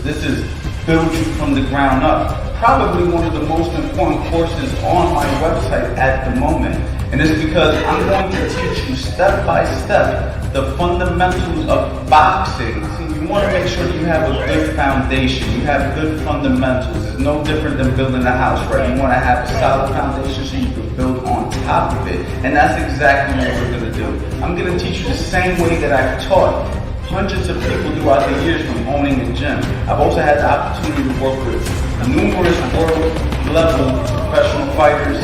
This is build you from the ground up. Probably one of the most important courses on my website at the moment. And it's because I'm going to teach you step by step the fundamentals of boxing. See, you want to make sure you have a good foundation. You have good fundamentals. It's no different than building a house, right? You want to have a solid foundation so you can build on top of it. And that's exactly what we're going to do. I'm going to teach you the same way that I've taught hundreds of people throughout the years from owning a gym. I've also had the opportunity to work with numerous world-level professional fighters,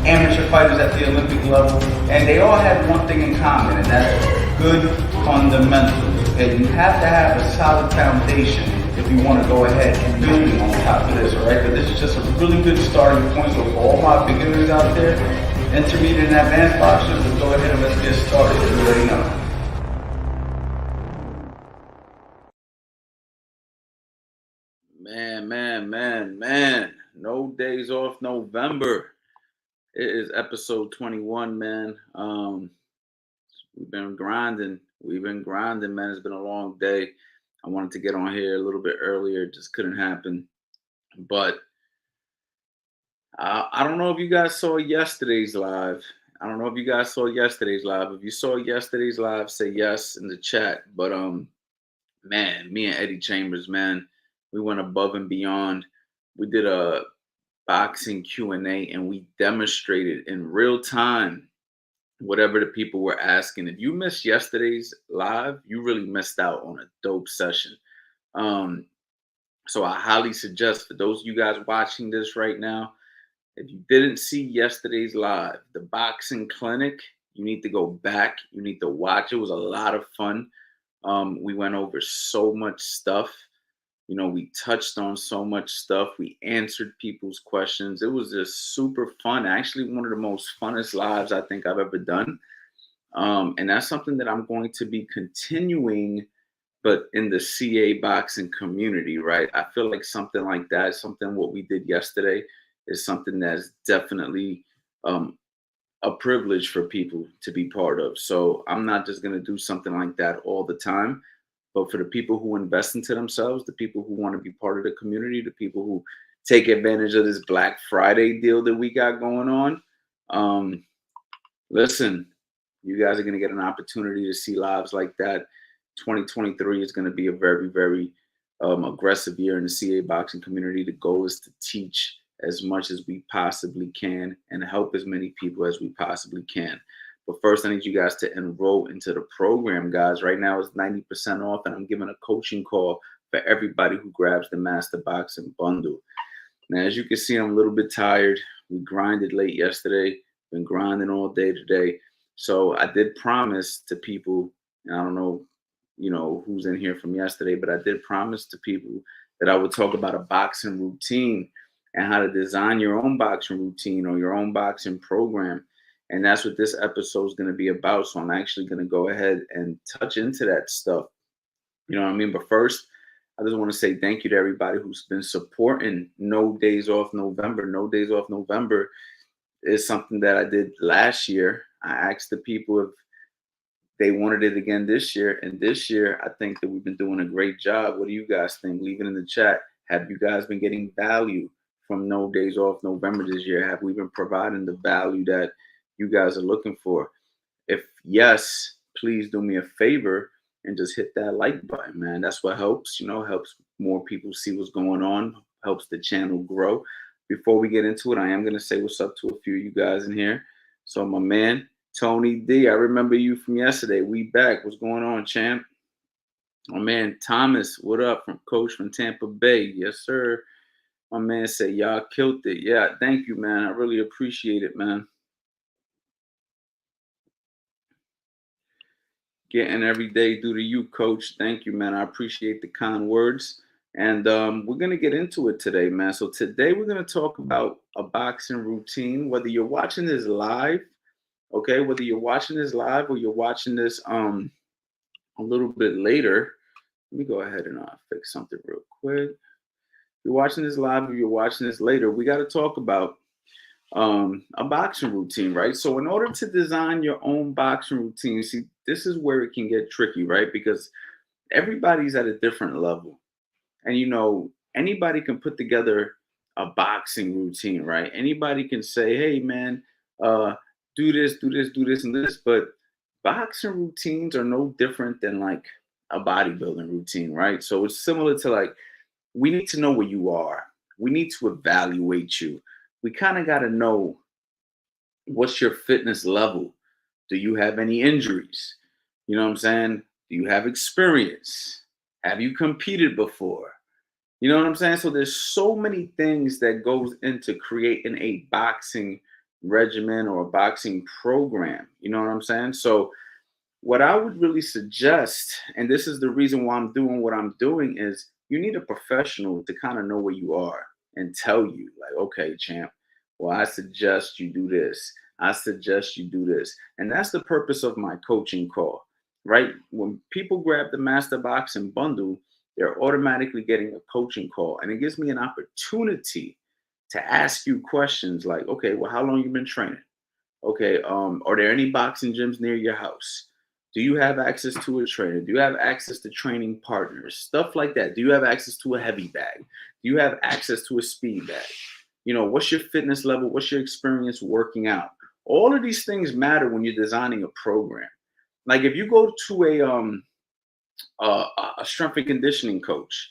amateur fighters at the Olympic level, and they all had one thing in common, and that's good fundamentals. Okay, you have to have a solid foundation if you want to go ahead and building on top of this, all right? But this is just a really good starting point. So for all my beginners out there, intermediate and advanced boxers, let's go ahead and let's get started. You already know. Man. No days off November. It is episode 21, man. We've been grinding, man. It's been a long day. I wanted to get on here a little bit earlier. It just couldn't happen. But I don't know if you guys saw yesterday's live. If you saw yesterday's live, say yes in the chat. But man, me and Eddie Chambers, man, we went above and beyond. We did a boxing Q&A and we demonstrated in real time whatever the people were asking. If you missed yesterday's live, you really missed out on a dope session. So I highly suggest for those of you guys watching this right now, if you didn't see yesterday's live, the boxing clinic, you need to go back. You need to watch. It was a lot of fun. We went over so much stuff. You know, we touched on so much stuff. We answered people's questions. It was just super fun. Actually, one of the most funnest lives I think I've ever done. And that's something that I'm going to be continuing, but in the CA boxing community, right? I feel like something like that, something what we did yesterday is something that's definitely a privilege for people to be part of. So I'm not just going to do something like that all the time. But for the people who invest into themselves, the people who want to be part of the community, the people who take advantage of this Black Friday deal that we got going on, listen, you guys are going to get an opportunity to see lives like that. 2023 is going to be a very, very aggressive year in the CA boxing community. The goal is to teach as much as we possibly can and help as many people as we possibly can. But first, I need you guys to enroll into the program, guys. Right now, it's 90% off, and I'm giving a coaching call for everybody who grabs the Master Boxing Bundle. Now, as you can see, I'm a little bit tired. We grinded late yesterday. Been grinding all day today. So I did promise to people, and I don't know, who's in here from yesterday, but I did promise to people that I would talk about a boxing routine and how to design your own boxing routine or your own boxing program. And that's what this episode is going to be about. So I'm actually going to go ahead and touch into that stuff. You know what I mean? But first, I just want to say thank you to everybody who's been supporting No Days Off November. No Days Off November is something that I did last year. I asked the people if they wanted it again this year. And this year, I think that we've been doing a great job. What do you guys think? Leave it in the chat. Have you guys been getting value from No Days Off November this year? Have we been providing the value that you guys are looking for? If yes, please do me a favor and just hit that like button, man. That's what helps, helps more people see what's going on, helps the channel grow. Before we get into it, I am going to say what's up to a few of you guys in here. So my man, Tony D, I remember you from yesterday. We back. What's going on, champ? My man, Thomas, what up? From Coach from Tampa Bay. Yes, sir. My man said, y'all killed it. Yeah, thank you, man. I really appreciate it, man. Getting every day due to you, Coach. Thank you, man. I appreciate the kind words. And we're going to get into it today, man. So today we're going to talk about a boxing routine, whether you're watching this live, okay, whether you're watching this live or you're watching this a little bit later. Let me go ahead and fix something real quick. If you're watching this live or you're watching this later, we got to talk about a boxing routine, right? So in order to design your own boxing routine, see, this is where it can get tricky, right? Because everybody's at a different level. And anybody can put together a boxing routine, right? Anybody can say, "Hey, man, uh, do this, do this, do this, and this." But boxing routines are no different than like a bodybuilding routine, right? So it's similar to like we need to know where you are. We need to evaluate you. We kind of got to know what's your fitness level. Do you have any injuries? You know what I'm saying? Do you have experience? Have you competed before? You know what I'm saying? So there's so many things that goes into creating a boxing regimen or a boxing program. You know what I'm saying? So what I would really suggest, and this is the reason why I'm doing what I'm doing, is you need a professional to kind of know where you are and tell you, like, okay, champ, well, I suggest you do this. I suggest you do this. And that's the purpose of my coaching call, right? When people grab the Master Boxing Bundle, they're automatically getting a coaching call. And it gives me an opportunity to ask you questions like, okay, well, how long you been training? Okay, are there any boxing gyms near your house? Do you have access to a trainer? Do you have access to training partners? Stuff like that. Do you have access to a heavy bag? Do you have access to a speed bag? What's your fitness level? What's your experience working out? All of these things matter when you're designing a program. Like if you go to a strength and conditioning coach,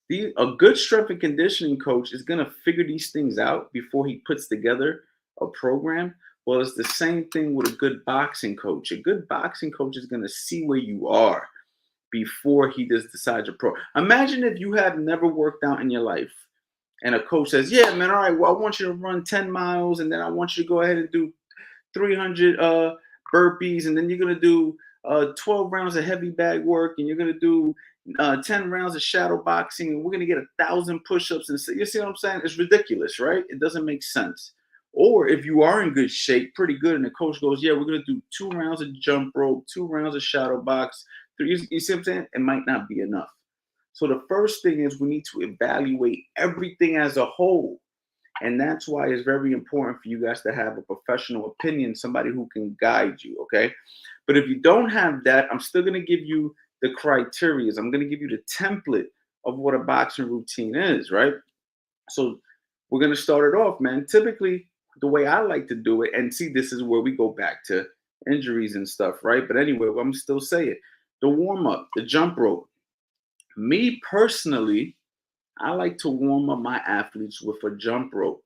a good strength and conditioning coach is going to figure these things out before he puts together a program. Well, it's the same thing with a good boxing coach. A good boxing coach is going to see where you are before he just decides a pro. Imagine if you have never worked out in your life and a coach says, "Yeah, man, all right, well, I want you to run 10 miles and then I want you to go ahead and do 300 burpees, and then you're going to do 12 rounds of heavy bag work, and you're going to do 10 rounds of shadow boxing, and we're going to get 1,000 push-ups." And you see what I'm saying? It's ridiculous, right? It doesn't make sense. Or if you are in good shape, pretty good, and the coach goes, "Yeah, we're going to do 2 rounds of jump rope, 2 rounds of shadow box, you see what I'm saying? It might not be enough. So the first thing is we need to evaluate everything as a whole. And that's why it's very important for you guys to have a professional opinion, somebody who can guide you, okay? But if you don't have that, I'm still going to give you the criteria. I'm going to give you the template of what a boxing routine is, right? So we're going to start it off, man. Typically, the way I like to do it, and see, this is where we go back to injuries and stuff, right? But anyway, I'm still say it. The warm up, the jump rope. Me personally, I like to warm up my athletes with a jump rope.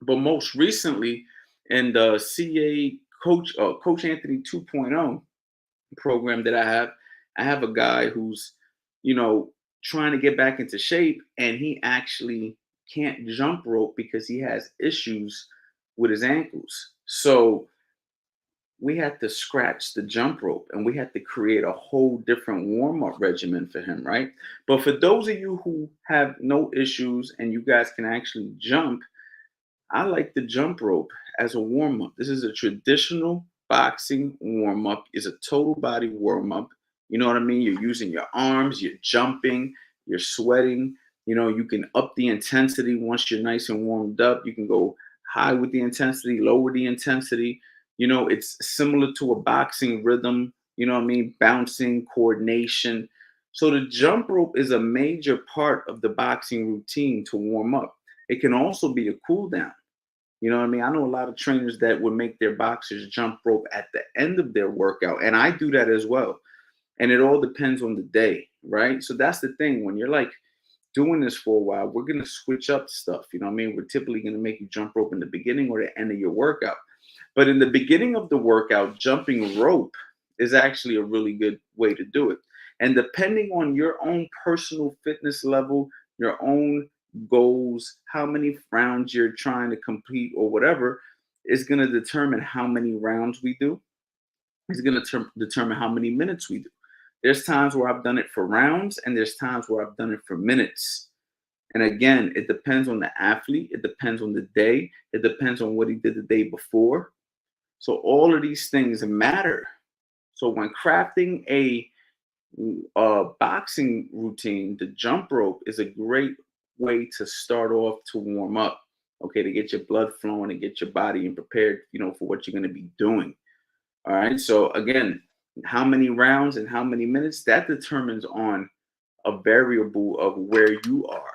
But most recently, in the CA Coach Anthony 2.0 program that I have a guy who's, you know, trying to get back into shape, and he actually can't jump rope because he has issues with his ankles. So we had to scratch the jump rope and we had to create a whole different warm-up regimen for him, right? But for those of you who have no issues and you guys can actually jump, I like the jump rope as a warm up. This is a traditional boxing warm up. It's a total body warm up. You know what I mean? You're using your arms, you're jumping, you're sweating. You can up the intensity once you're nice and warmed up. You can go high with the intensity, lower the intensity. It's similar to a boxing rhythm. You know what I mean? Bouncing, coordination. So the jump rope is a major part of the boxing routine to warm up. It can also be a cool down. You know what I mean? I know a lot of trainers that would make their boxers jump rope at the end of their workout, and I do that as well. And it all depends on the day, right? So that's the thing. When you're like doing this for a while, we're gonna switch up stuff. You know what I mean? We're typically gonna make you jump rope in the beginning or the end of your workout. But in the beginning of the workout, jumping rope is actually a really good way to do it. And depending on your own personal fitness level, your own goals, how many rounds you're trying to complete or whatever, is going to determine how many rounds we do. It's going to determine how many minutes we do. There's times where I've done it for rounds and there's times where I've done it for minutes. And again, it depends on the athlete, it depends on the day, it depends on what he did the day before. So all of these things matter. So when crafting a boxing routine, the jump rope is a great way to start off to warm up. Okay, to get your blood flowing and get your body and prepared, for what you're going to be doing. All right. So again, how many rounds and how many minutes that determines on a variable of where you are.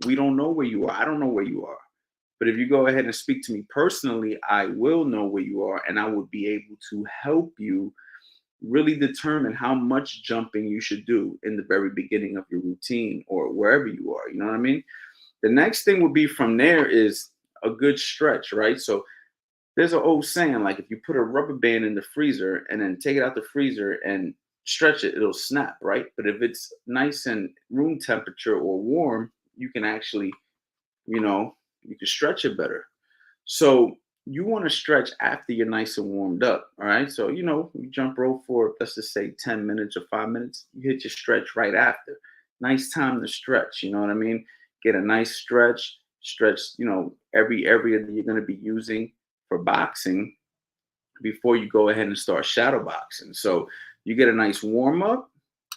We don't know where you are. I don't know where you are. But if you go ahead and speak to me personally, I will know where you are and I will be able to help you really determine how much jumping you should do in the very beginning of your routine or wherever you are. You know what I mean? The next thing would be from there is a good stretch, right? So there's an old saying like if you put a rubber band in the freezer and then take it out the freezer and stretch it, it'll snap, right? But if it's nice and room temperature or warm, you can actually, you know, you can stretch it better. So you want to stretch after you're nice and warmed up. All right. So, you jump rope for, let's just say 10 minutes or 5 minutes, you hit your stretch right after. Nice time to stretch. You know what I mean? Get a nice stretch, every area that you're going to be using for boxing before you go ahead and start shadow boxing. So you get a nice warm up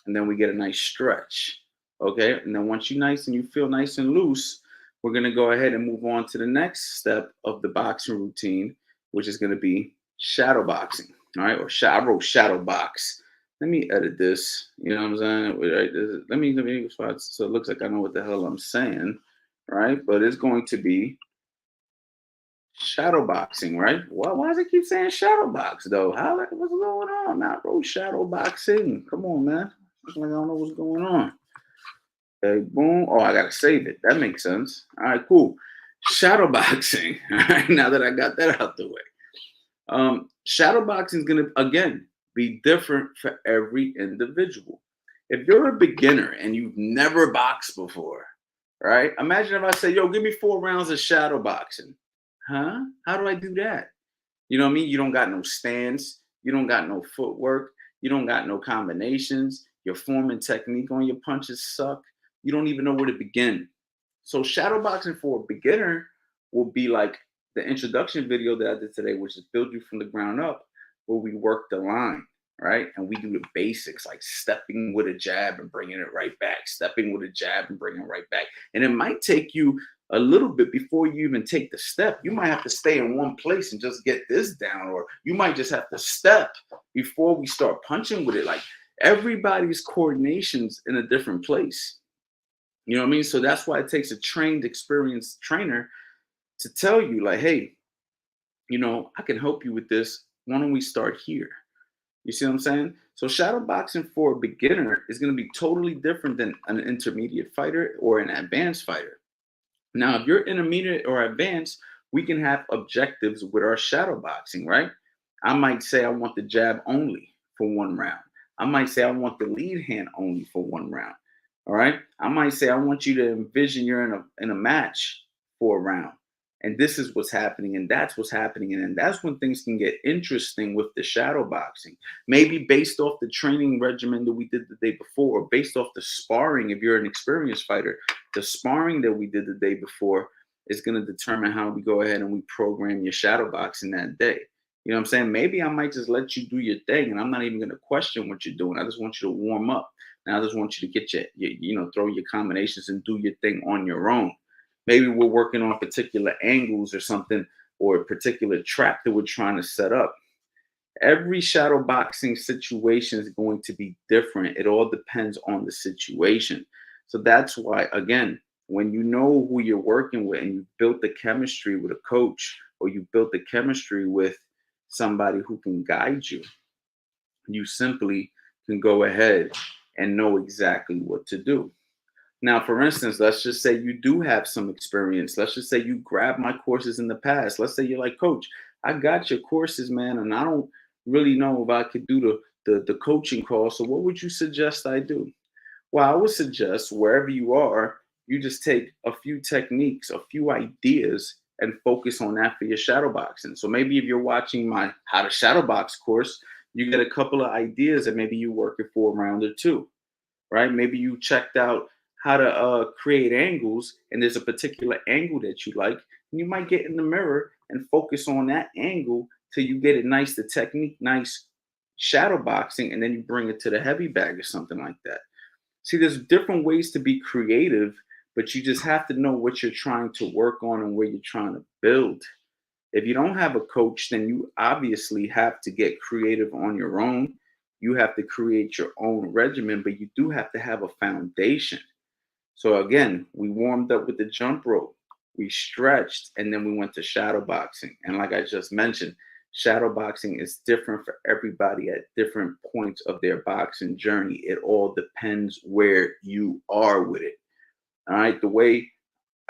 and then we get a nice stretch. Okay. And then once you nice and you feel nice and loose, we're going to go ahead and move on to the next step of the boxing routine, which is going to be shadow boxing. All right. Or I wrote shadow box. Let me edit this. You know what I'm saying? Right, let me, so it looks like I know what the hell I'm saying. Right. But it's going to be shadow boxing, right? Why does it keep saying shadow box though? What's going on? I wrote shadow boxing. Come on, man. Looks like I don't know what's going on. Okay, boom. Oh, I gotta save it. That makes sense. All right, cool. Shadow boxing. All right, now that I got that out the way. Shadow boxing is gonna again be different for every individual. If you're a beginner and you've never boxed before, right? Imagine if I say, yo, give me 4 rounds of shadow boxing. Huh? How do I do that? You know what I mean? You don't got no stance, you don't got no footwork, you don't got no combinations, your form and technique on your punches suck. You don't even know where to begin. So shadow boxing for a beginner will be like the introduction video that I did today, which is build you from the ground up, where we work the line, right? And we do the basics like stepping with a jab and bringing it right back, stepping with a jab and bringing it right back. And it might take you a little bit before you even take the step. You might have to stay in one place and just get this down, or you might just have to step before we start punching with it. Like everybody's coordination's in a different place. You know what I mean? So that's why it takes a trained, experienced trainer to tell you, like, hey, I can help you with this. Why don't we start here? You see what I'm saying? So shadow boxing for a beginner is going to be totally different than an intermediate fighter or an advanced fighter. Now, if you're intermediate or advanced, we can have objectives with our shadow boxing, right? I might say I want the jab only for 1 round. I might say I want the lead hand only for 1 round. All right. I might say I want you to envision you're in a match for a round. And this is what's happening, and that's what's happening. And that's when things can get interesting with the shadow boxing. Maybe based off the training regimen that we did the day before, or based off the sparring, if you're an experienced fighter, the sparring that we did the day before is going to determine how we go ahead and we program your shadow boxing that day. You know what I'm saying? Maybe I might just let you do your thing and I'm not even going to question what you're doing. I just want you to warm up. And I just want you to get throw your combinations and do your thing on your own. Maybe we're working on particular angles or something, or a particular trap that we're trying to set up. Every shadow boxing situation is going to be different. It all depends on the situation. So that's why, again, when you know who you're working with and you built the chemistry with a coach, or you built the chemistry with somebody who can guide you, you simply can go ahead and know exactly what to do. Now, for instance, let's just say you do have some experience. Let's just say you grabbed my courses in the past. Let's say you're like, Coach, I got your courses, man, and I don't really know if I could do the coaching call. So what would you suggest I do? Well, I would suggest wherever you are, you just take a few techniques, a few ideas, and focus on that for your shadow boxing. So maybe if you're watching my How to Shadow Box course, you get a couple of ideas and maybe you work it for a round or two, right? Maybe you checked out how to create angles and there's a particular angle that you like. And you might get in the mirror and focus on that angle till you get it nice, the technique, nice shadow boxing, and then you bring it to the heavy bag or something like that. See, there's different ways to be creative, but you just have to know what you're trying to work on and where you're trying to build. If you don't have a coach, then you obviously have to get creative on your own. You have to create your own regimen, but you do have to have a foundation. So again, we warmed up with the jump rope, we stretched, and then we went to shadow boxing. And like I just mentioned, shadow boxing is different for everybody at different points of their boxing journey. It all depends where you are with it. All right. The way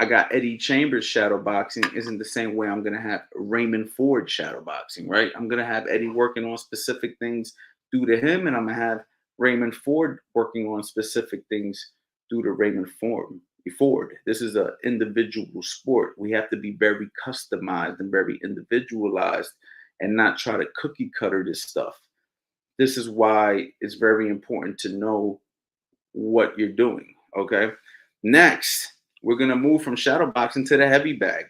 I got Eddie Chambers shadow boxing isn't the same way I'm going to have Raymond Ford shadow boxing, right? I'm going to have Eddie working on specific things due to him, and I'm going to have Raymond Ford working on specific things due to Raymond Ford. This is an individual sport. We have to be very customized and very individualized and not try to cookie cutter this stuff. This is why it's very important to know what you're doing. Okay. Next, we're going to move from shadow boxing to the heavy bag.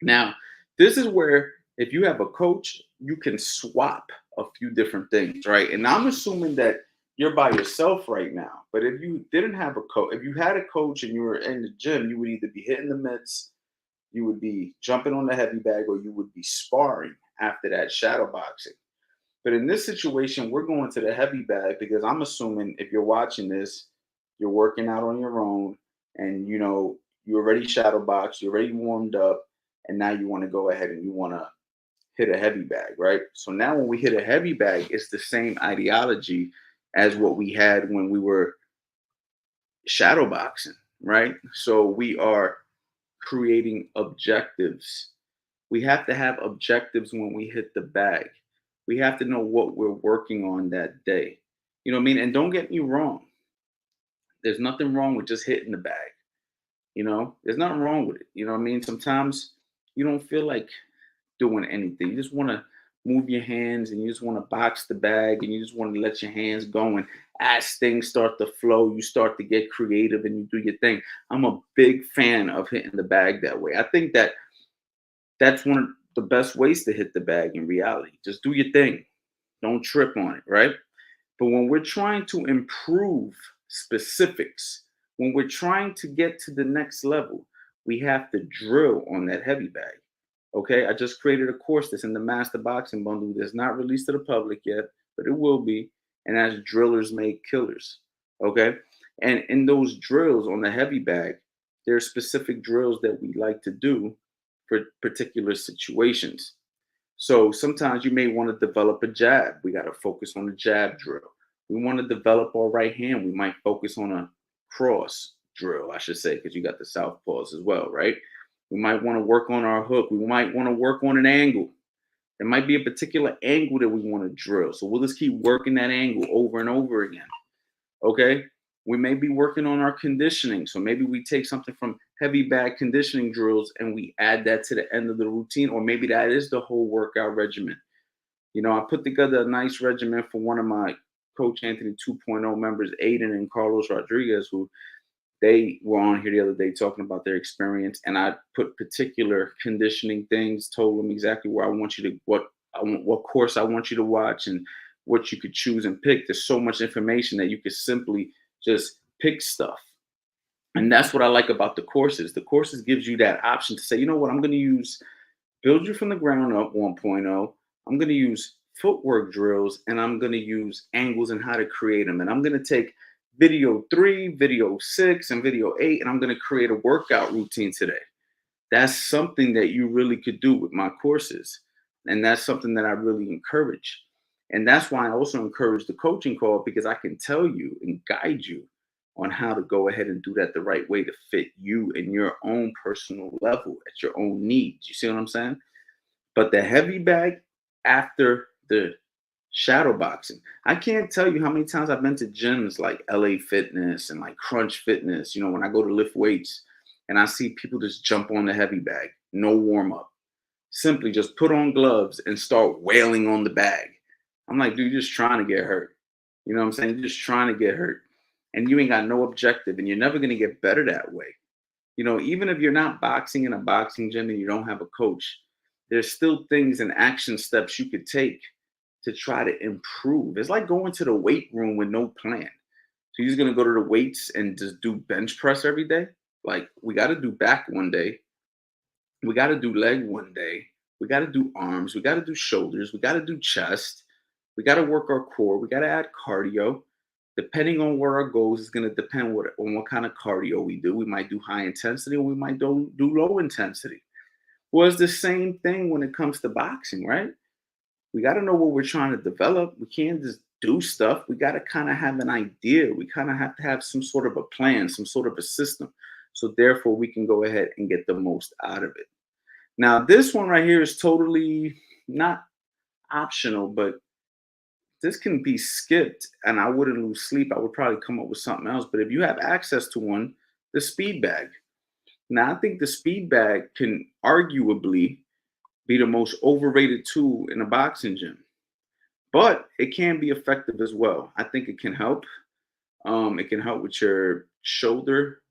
Now, this is where if you have a coach, you can swap a few different things, right? And I'm assuming that you're by yourself right now. But if you didn't have a coach, if you had a coach and you were in the gym, you would either be hitting the mitts, you would be jumping on the heavy bag, or you would be sparring after that shadow boxing. But in this situation, we're going to the heavy bag because I'm assuming if you're watching this, you're working out on your own and you already shadow boxed, you're already warmed up, and now you want to go ahead and you want to hit a heavy bag, right? So now when we hit a heavy bag, it's the same ideology as what we had when we were shadow boxing, right? So we are creating objectives. We have to have objectives when we hit the bag. We have to know what we're working on that day. You know what I mean? And don't get me wrong. There's nothing wrong with just hitting the bag. There's nothing wrong with it. You know what I mean? Sometimes you don't feel like doing anything. You just want to move your hands and you just want to box the bag and you just want to let your hands go. And as things start to flow, you start to get creative and you do your thing. I'm a big fan of hitting the bag that way. I think that that's one of the best ways to hit the bag in reality. Just do your thing. Don't trip on it, right? But when we're trying to improve specifics, when we're trying to get to the next level, we have to drill on that heavy bag. Okay, I just created a course that's in the Master Boxing Bundle that's not released to the public yet, but it will be. And that's Drillers Make Killers. Okay, and in those drills on the heavy bag, there are specific drills that we like to do for particular situations. So sometimes you may want to develop a jab. We got to focus on the jab drill. We want to develop our right hand. We might focus on a cross drill, I should say, because you got the southpaws as well, right? We might want to work on our hook. We might want to work on an angle. There might be a particular angle that we want to drill. So we'll just keep working that angle over and over again. Okay. We may be working on our conditioning. So maybe we take something from heavy bag conditioning drills and we add that to the end of the routine, or maybe that is the whole workout regimen. I put together a nice regimen for one of my Coach Anthony 2.0 members, Aiden and Carlos Rodriguez, who they were on here the other day talking about their experience. And I put particular conditioning things, told them exactly where I want you to, what course I want you to watch and what you could choose and pick. There's so much information that you could simply just pick stuff. And that's what I like about the courses. The courses gives you that option to say, you know what, I'm going to use Build You from the Ground Up 1.0. I'm going to use footwork drills and I'm going to use angles and how to create them. And I'm going to take video 3, video 6, and video 8, and I'm going to create a workout routine today. That's something that you really could do with my courses. And that's something that I really encourage. And that's why I also encourage the coaching call, because I can tell you and guide you on how to go ahead and do that the right way to fit you in your own personal level at your own needs. You see what I'm saying? But the heavy bag after the shadow boxing, I can't tell you how many times I've been to gyms like LA Fitness and like Crunch Fitness, when I go to lift weights and I see people just jump on the heavy bag, no warm up, simply just put on gloves and start wailing on the bag. I'm like, dude, you're just trying to get hurt. You know what I'm saying? You're just trying to get hurt. And you ain't got no objective and you're never going to get better that way. Even if you're not boxing in a boxing gym and you don't have a coach, there's still things and action steps you could take to try to improve. It's like going to the weight room with no plan. So you're just going to go to the weights and just do bench press every day? Like, we got to do back one day. We got to do leg one day. We got to do arms. We got to do shoulders. We got to do chest. We got to work our core. We got to add cardio. Depending on where our goals is going to depend on what kind of cardio we do. We might do high intensity, or we might do low intensity. Well, it's the same thing when it comes to boxing, right? We got to know what we're trying to develop. We can't just do stuff. We got to kind of have an idea. We kind of have to have some sort of a plan, some sort of a system. So therefore, we can go ahead and get the most out of it. Now, this one right here is totally not optional, but this can be skipped and I wouldn't lose sleep. I would probably come up with something else. But if you have access to one, the speed bag. Now, I think the speed bag can arguably be the most overrated tool in a boxing gym, but it can be effective as well. I think it can help. It can help with your shoulder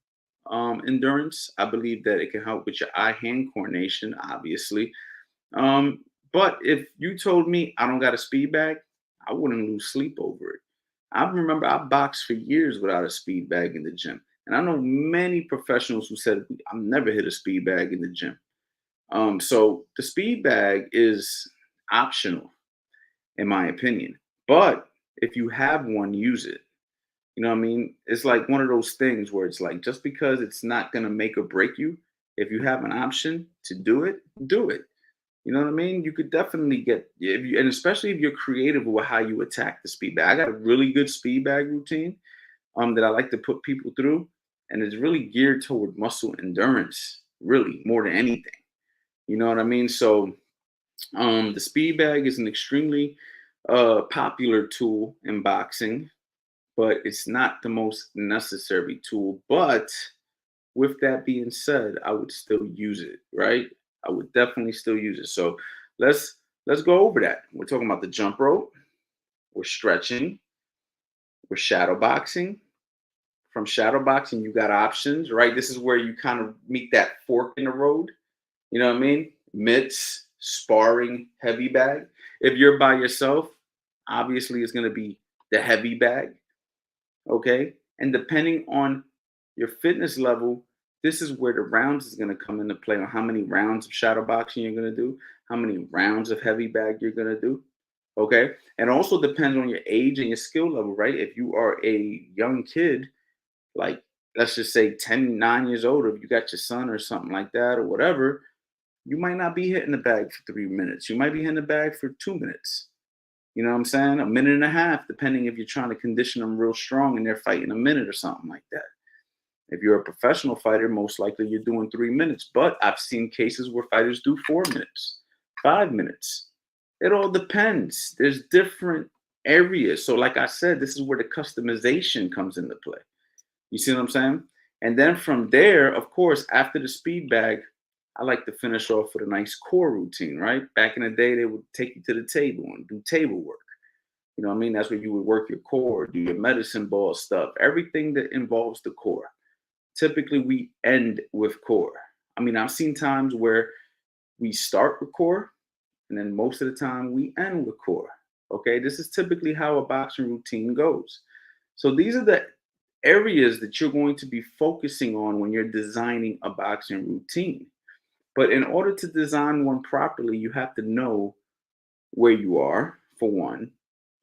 endurance. I believe that it can help with your eye hand coordination, obviously. Um, but if you told me I don't got a speed bag, I wouldn't lose sleep over it. I remember I boxed for years without a speed bag in the gym. And I know many professionals who said, I've never hit a speed bag in the gym. So the speed bag is optional, in my opinion. But if you have one, use it. You know what I mean? It's like one of those things where it's like just because it's not going to make or break you, if you have an option to do it, do it. You know what I mean? You could definitely get if you, and especially if you're creative with how you attack the speed bag. I got a really good speed bag routine that I like to put people through, and it's really geared toward muscle endurance, really more than anything. You know what I mean? So the speed bag is an extremely popular tool in boxing, but it's not the most necessary tool. But with that being said, I would still use it, right? I would definitely still use it. So let's go over that. We're talking about the jump rope, we're stretching, we're shadow boxing. From shadow boxing, you got options, right? This is where you kind of meet that fork in the road. You know what I mean? Mitts, sparring, heavy bag. If you're by yourself, obviously it's going to be the heavy bag. Okay. And depending on your fitness level, this is where the rounds is going to come into play on how many rounds of shadow boxing you're going to do, how many rounds of heavy bag you're going to do. Okay. And also depends on your age and your skill level, right? If you are a young kid, like let's just say 10, 9 years old, if you got your son or something like that or whatever, you might not be hitting the bag for 3 minutes. You might be hitting the bag for 2 minutes. You know what I'm saying? A minute and a half, depending if you're trying to condition them real strong and they're fighting a minute or something like that. If you're a professional fighter, most likely you're doing 3 minutes. But I've seen cases where fighters do 4 minutes, 5 minutes. It all depends. There's different areas. So, like I said, this is where the customization comes into play. You see what I'm saying? And then from there, of course, after the speed bag, I like to finish off with a nice core routine, right? Back in the day, they would take you to the table and do table work. You know what I mean? That's where you would work your core, do your medicine ball stuff, everything that involves the core. Typically, we end with core. I mean, I've seen times where we start with core, and then most of the time we end with core. Okay, this is typically how a boxing routine goes. So these are the areas that you're going to be focusing on when you're designing a boxing routine. But in order to design one properly, you have to know where you are, for one.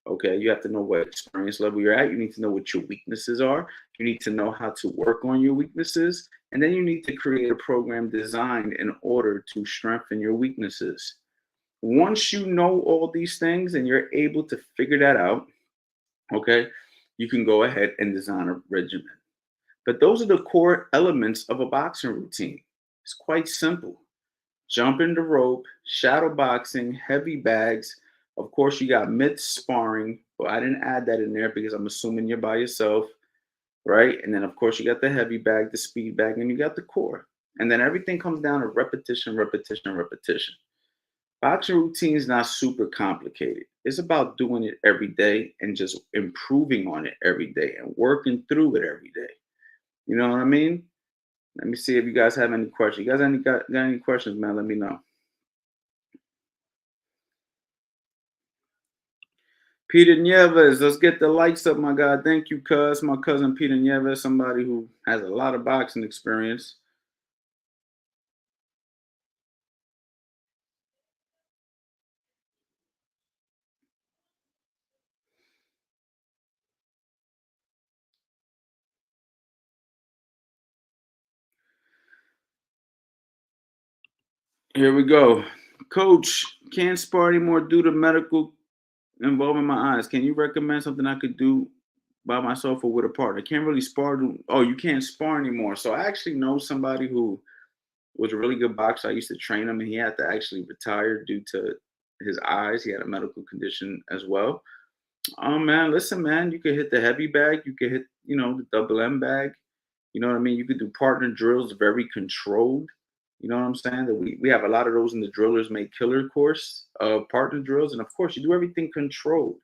Okay, you have to know what experience level you're at. You need to know what your weaknesses are. You need to know how to work on your weaknesses. And then you need to create a program designed in order to strengthen your weaknesses. Once you know all these things and you're able to figure that out, okay, you can go ahead and design a regimen. But those are the core elements of a boxing routine. It's quite simple. Jumping the rope, shadow boxing, heavy bags. Of course, you got mid sparring, but I didn't add that in there because I'm assuming you're by yourself, right? And then, of course, you got the heavy bag, the speed bag, and you got the core. And then everything comes down to repetition, repetition, repetition. Boxing routine is not super complicated. It's about doing it every day and just improving on it every day and working through it every day. You know what I mean? Let me see if you guys have any questions. You guys got any questions, man? Let me know. Peter Nieves, let's get the likes up, my guy. Thank you, cuz. My cousin Peter Nieves, somebody who has a lot of boxing experience. Here we go. Coach, can't spar anymore due to medical involving my eyes. Can you recommend something I could do by myself or with a partner? Can't really spar. Oh, you can't spar anymore. So I actually know somebody who was a really good boxer. I used to train him, and he had to actually retire due to his eyes. He had a medical condition as well. Man, listen, man, you could hit the heavy bag. You could hit, the double M bag. You know what I mean? You could do partner drills very controlled. You know what I'm saying? That we have a lot of those in the Drillers Make Killer course of partner drills. And of course, you do everything controlled.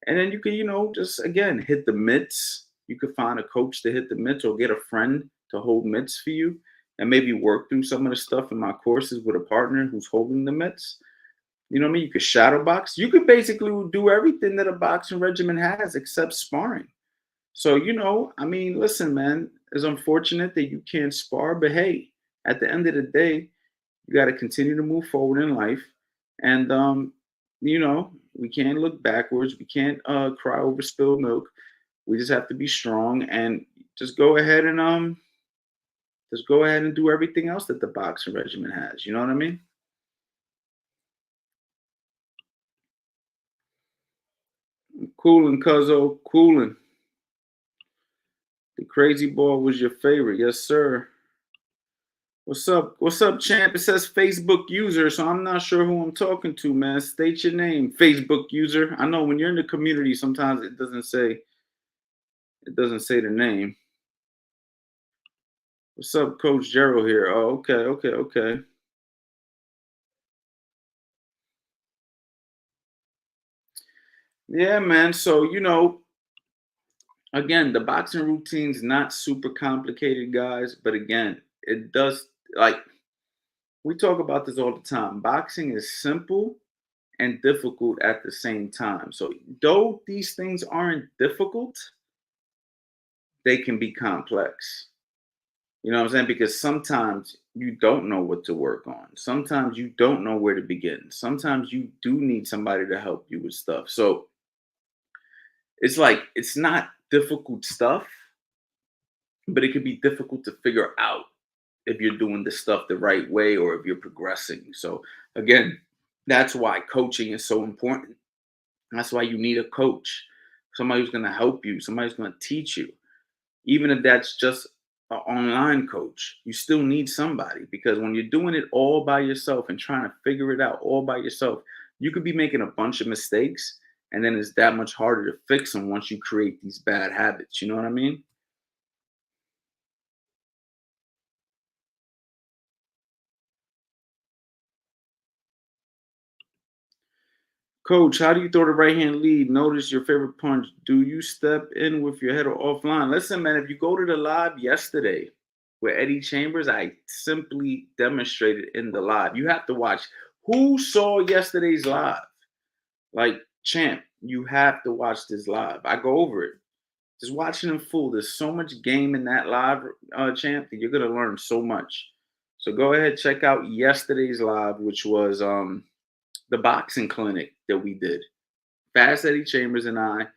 And then you could, just again hit the mitts. You could find a coach to hit the mitts or get a friend to hold mitts for you and maybe work through some of the stuff in my courses with a partner who's holding the mitts. You know what I mean? You could shadow box. You could basically do everything that a boxing regimen has except sparring. So, I mean, listen, man, it's unfortunate that you can't spar, but hey, at the end of the day, you got to continue to move forward in life. And, we can't look backwards. We can't cry over spilled milk. We just have to be strong and just go ahead and do everything else that the boxing regimen has. You know what I mean? Cooling, cuzzo, cooling. The crazy ball was your favorite. Yes, sir. What's up? What's up, champ? It says Facebook user, so I'm not sure who I'm talking to, man. State your name, Facebook user. I know when you're in the community, sometimes it doesn't say the name. What's up, Coach Gerald here? Oh, okay, okay, okay. Yeah, man. So, again, the boxing routine's not super complicated, guys, but again, it does like we talk about this all the time. Boxing is simple and difficult at the same time. So, though these things aren't difficult, they can be complex. You know what I'm saying? Because sometimes you don't know what to work on. Sometimes you don't know where to begin. Sometimes you do need somebody to help you with stuff. So it's like it's not difficult stuff, but it could be difficult to figure out if you're doing the stuff the right way or if you're progressing. So again, that's why coaching is so important. That's why you need a coach, somebody who's going to help you, somebody who's going to teach you. Even if that's just an online coach, you still need somebody because when you're doing it all by yourself and trying to figure it out all by yourself, you could be making a bunch of mistakes and then it's that much harder to fix them once you create these bad habits. You know what I mean? Coach, how do you throw the right hand lead? Notice your favorite punch. Do you step in with your head or offline? Listen, man, if you go to the live yesterday with Eddie Chambers, I simply demonstrated in the live. You have to watch. Who saw yesterday's live? Like, champ, you have to watch this live. I go over it. Just watching in full. There's so much game in that live, champ, that you're gonna learn so much. So go ahead, check out yesterday's live, which was the boxing clinic that we did. Fast Eddie Chambers and I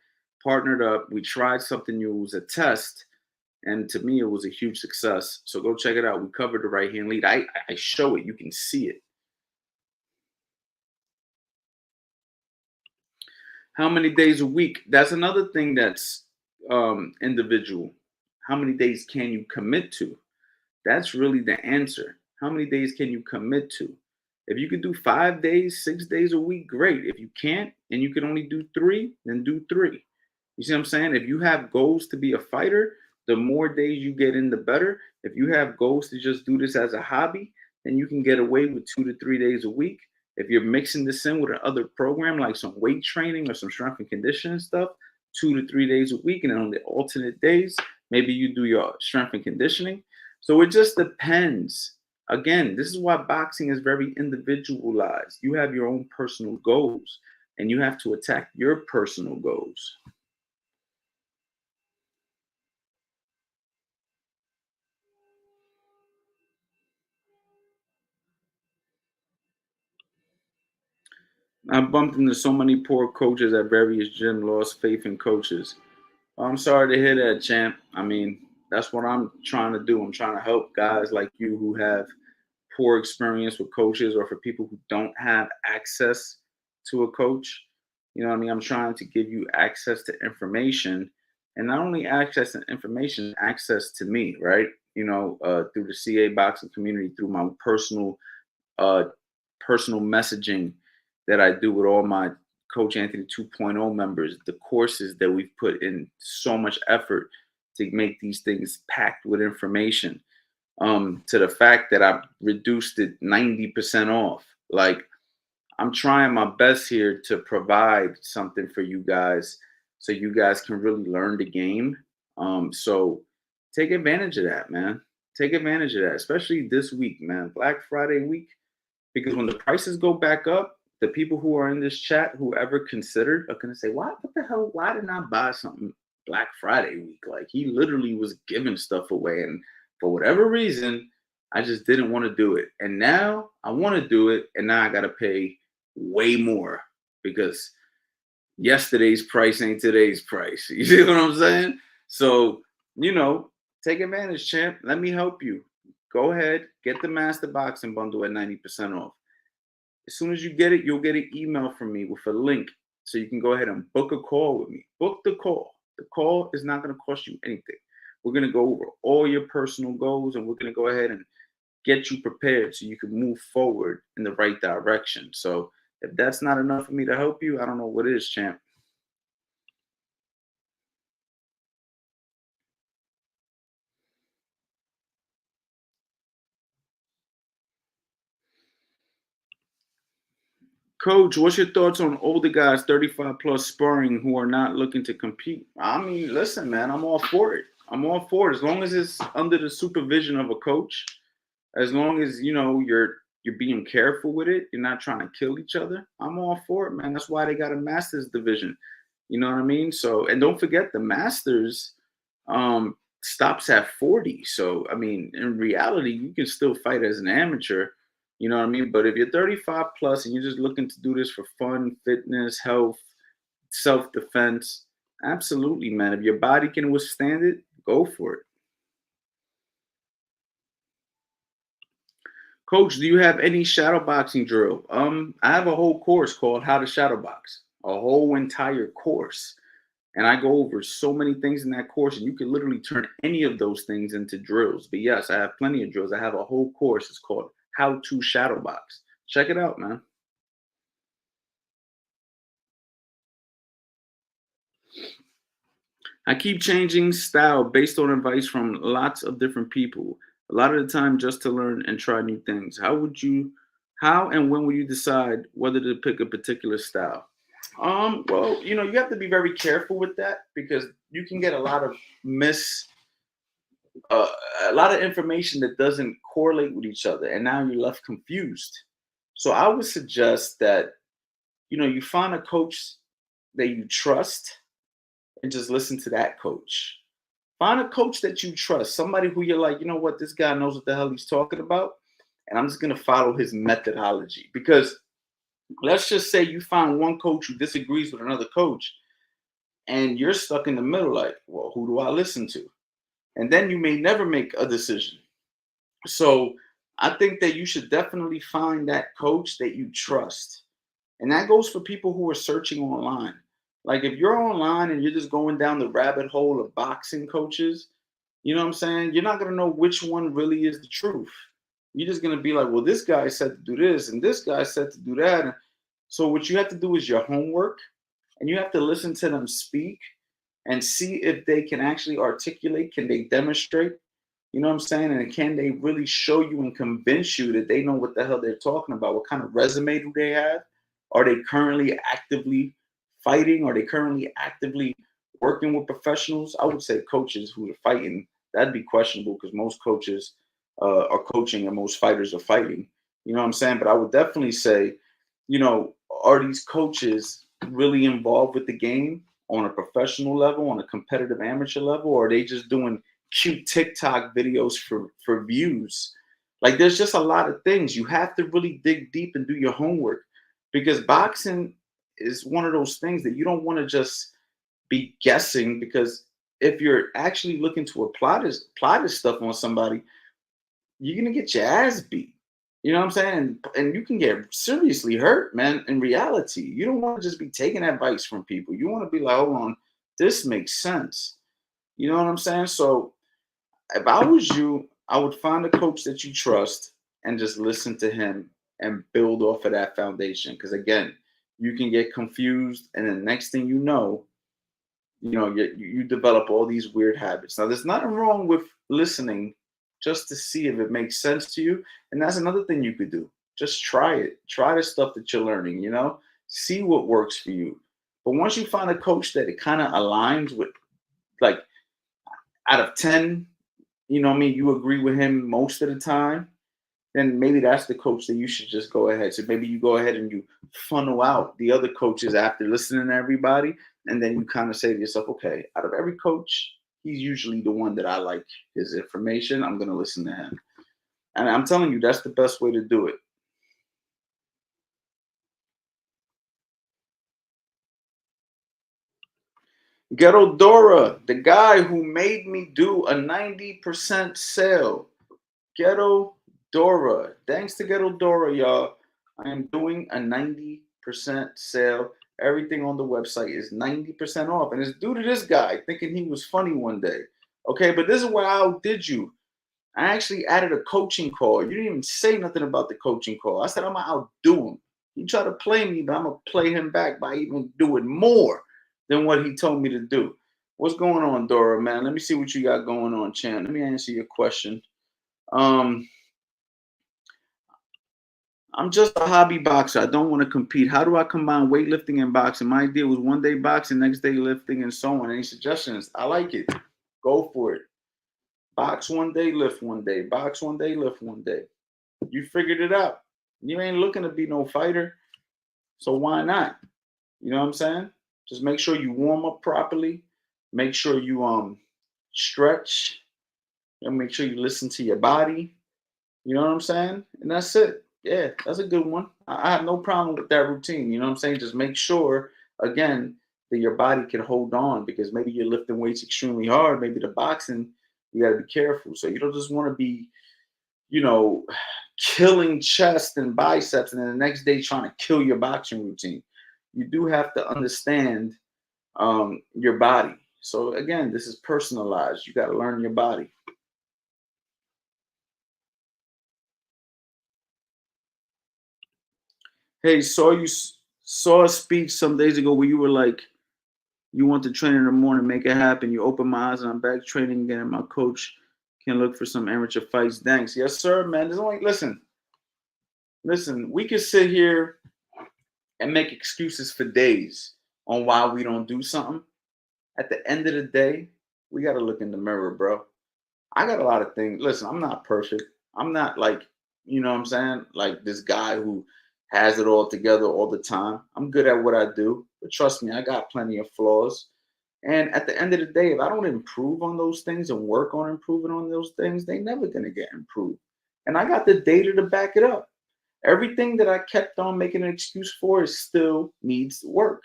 partnered up. We tried something new. It was a test, and to me, it was a huge success. So go check it out. We covered the right hand lead. I show it. You can see it. How many days a week? That's another thing that's individual. How many days can you commit to? That's really the answer. How many days can you commit to? If you can do 5 days, 6 days a week, great. If you can't and you can only do three, then do three. You see what I'm saying? If you have goals to be a fighter, the more days you get in, the better. If you have goals to just do this as a hobby, then you can get away with 2 to 3 days a week. If you're mixing this in with another program like some weight training or some strength and conditioning stuff, 2 to 3 days a week, and then on the alternate days, maybe you do your strength and conditioning. So it just depends. Again, this is why boxing is very individualized. You have your own personal goals, and you have to attack your personal goals. I bumped into so many poor coaches at various gyms, lost faith in coaches. I'm sorry to hear that, champ. I mean, that's what I'm trying to do. I'm trying to help guys like you who have poor experience with coaches or for people who don't have access to a coach. You know what I mean? I'm trying to give you access to information, and not only access to information, access to me, right? Through the CA boxing community, through my uh, personal messaging that I do with all my Coach Anthony 2.0 members, the courses that we've put in so much effort to make these things packed with information, to the fact that I've reduced it 90% off. Like, I'm trying my best here to provide something for you guys so you guys can really learn the game. So take advantage of that, man. Take advantage of that, especially this week, man. Black Friday week, because when the prices go back up, the people who are in this chat, whoever considered, are gonna say, what the hell? Why didn't I buy something Black Friday week? Like, he literally was giving stuff away. And for whatever reason, I just didn't want to do it. And now I want to do it. And now I gotta pay way more because yesterday's price ain't today's price. You see what I'm saying? So, you know, take advantage, champ. Let me help you. Go ahead, get the Master Boxing Bundle at 90% off. As soon as you get it, you'll get an email from me with a link so you can go ahead and book a call with me. Book the call. The call is not going to cost you anything. We're going to go over all your personal goals, and we're going to go ahead and get you prepared so you can move forward in the right direction. So if that's not enough for me to help you, I don't know what is, champ. Coach, what's your thoughts on older guys, 35 plus sparring, who are not looking to compete? I mean, listen, man, I'm all for it. I'm all for it as long as it's under the supervision of a coach. As long as you're being careful with it, you're not trying to kill each other. I'm all for it, man. That's why they got a masters division. You know what I mean? So, and don't forget the masters stops at 40. So, I mean, in reality, you can still fight as an amateur. You know what I mean? But if you're 35 plus and you're just looking to do this for fun, fitness, health, self defense, absolutely, man. If your body can withstand it, go for it. Coach, do you have any shadow boxing drill? I have a whole course called How to Shadow Box, a whole entire course. And I go over so many things in that course, and you can literally turn any of those things into drills. But yes, I have plenty of drills. I have a whole course. It's called How to Shadow Box. Check it out, man. I keep changing style based on advice from lots of different people. A lot of the time just to learn and try new things. How and when will you decide whether to pick a particular style? Well, you have to be very careful with that because you can get uh, a lot of information that doesn't correlate with each other, and now you're left confused. So I would suggest that you find a coach that you trust and just listen to that coach. Find a coach that you trust, somebody who you're like, you know what, this guy knows what the hell he's talking about, and I'm just gonna follow his methodology. Because let's just say you find one coach who disagrees with another coach, and you're stuck in the middle, like, well, who do I listen to? And then you may never make a decision. So I think that you should definitely find that coach that you trust. And that goes for people who are searching online. Like if you're online and you're just going down the rabbit hole of boxing coaches, you know what I'm saying? You're not going to know which one really is the truth. You're just going to be like, well, this guy said to do this and this guy said to do that. And so what you have to do is your homework, and you have to listen to them speak and see if they can actually articulate, can they demonstrate, you know what I'm saying? And can they really show you and convince you that they know what the hell they're talking about? What kind of resume do they have? Are they currently actively fighting? Are they currently actively working with professionals? I would say coaches who are fighting, that'd be questionable because most coaches are coaching and most fighters are fighting. You know what I'm saying? But I would definitely say, are these coaches really involved with the game on a professional level, on a competitive amateur level, or are they just doing cute TikTok videos for views? Like there's just a lot of things. You have to really dig deep and do your homework because boxing is one of those things that you don't want to just be guessing, because if you're actually looking to apply this stuff on somebody, you're gonna get your ass beat. You know what I'm saying? And you can get seriously hurt, man, in reality. You don't want to just be taking advice from people. You want to be like, hold on, this makes sense. You know what I'm saying? So if I was you, I would find a coach that you trust and just listen to him and build off of that foundation. Because again, you can get confused, and the next thing you develop all these weird habits. Now, there's nothing wrong with listening just to see if it makes sense to you, and that's another thing you could do. Just try it. Try the stuff that you're learning. See what works for you. But once you find a coach that it kind of aligns with, like out of 10, what I mean, you agree with him most of the time, then maybe that's the coach that you should just go ahead. So maybe you go ahead and you funnel out the other coaches after listening to everybody. And then you kind of say to yourself, okay, out of every coach, he's usually the one that I like his information. I'm going to listen to him. And I'm telling you, that's the best way to do it. Ghetto Dora, the guy who made me do a 90% sale. Ghetto Dora. Thanks to Ghetto Dora, y'all. I am doing a 90% sale. Everything on the website is 90% off. And it's due to this guy thinking he was funny one day. Okay, but this is where I outdid you. I actually added a coaching call. You didn't even say nothing about the coaching call. I said I'm gonna outdo him. He tried to play me, but I'm gonna play him back by even doing more than what he told me to do. What's going on, Dora, man? Let me see what you got going on, champ. Let me answer your question. Um, I'm just a hobby boxer. I don't want to compete. How do I combine weightlifting and boxing? My idea was one day boxing, next day lifting, and so on. Any suggestions? I like it. Go for it. Box one day, lift one day. Box one day, lift one day. You figured it out. You ain't looking to be no fighter. So why not? You know what I'm saying? Just make sure you warm up properly. Make sure you stretch. And make sure you listen to your body. You know what I'm saying? And that's it. Yeah, that's a good one. I have no problem with that routine. You know what I'm saying? Just make sure, again, that your body can hold on, because maybe you're lifting weights extremely hard. Maybe the boxing, you got to be careful. So you don't just want to be, you know, killing chest and biceps and then the next day trying to kill your boxing routine. You do have to understand your body. So again, this is personalized. You got to learn your body. Hey, saw a speech some days ago where you were like, you want to train in the morning, make it happen. You open my eyes and I'm back training again. And my coach can look for some amateur fights. Thanks. Yes, sir, man. There's only listen, we can sit here and make excuses for days on why we don't do something. At the end of the day, we got to look in the mirror, bro. I got a lot of things. Listen, I'm not perfect. I'm not like, you know what I'm saying? Like this guy who has it all together all the time. I'm good at what I do, but trust me, I got plenty of flaws. And at the end of the day, if I don't improve on those things and work on improving on those things, they never gonna get improved. And I got the data to back it up. Everything that I kept on making an excuse for is still needs work.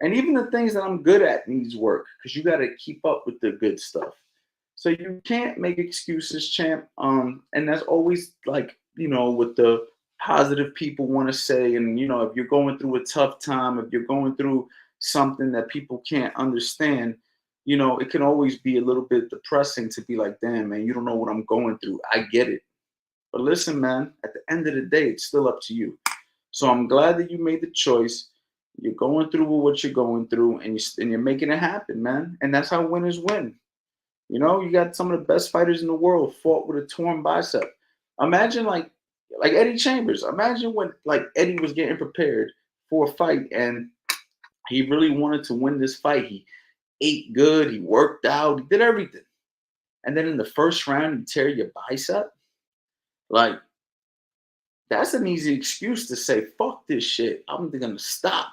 And even the things that I'm good at needs work, because you got to keep up with the good stuff. So you can't make excuses, champ. And that's always like, what the positive people want to say. And if you're going through a tough time, if you're going through something that people can't understand, it can always be a little bit depressing to be like, damn, man, you don't know what I'm going through. I get it. But listen, man, at the end of the day, it's still up to you. So I'm glad that you made the choice. You're going through what you're going through, and you're making it happen, man. And that's how winners win. You got some of the best fighters in the world fought with a torn bicep. Imagine like Eddie Chambers. Imagine when like Eddie was getting prepared for a fight, and he really wanted to win this fight. He ate good, he worked out, he did everything. And then in the first round, you tear your bicep. Like, that's an easy excuse to say, fuck this shit. I'm gonna stop.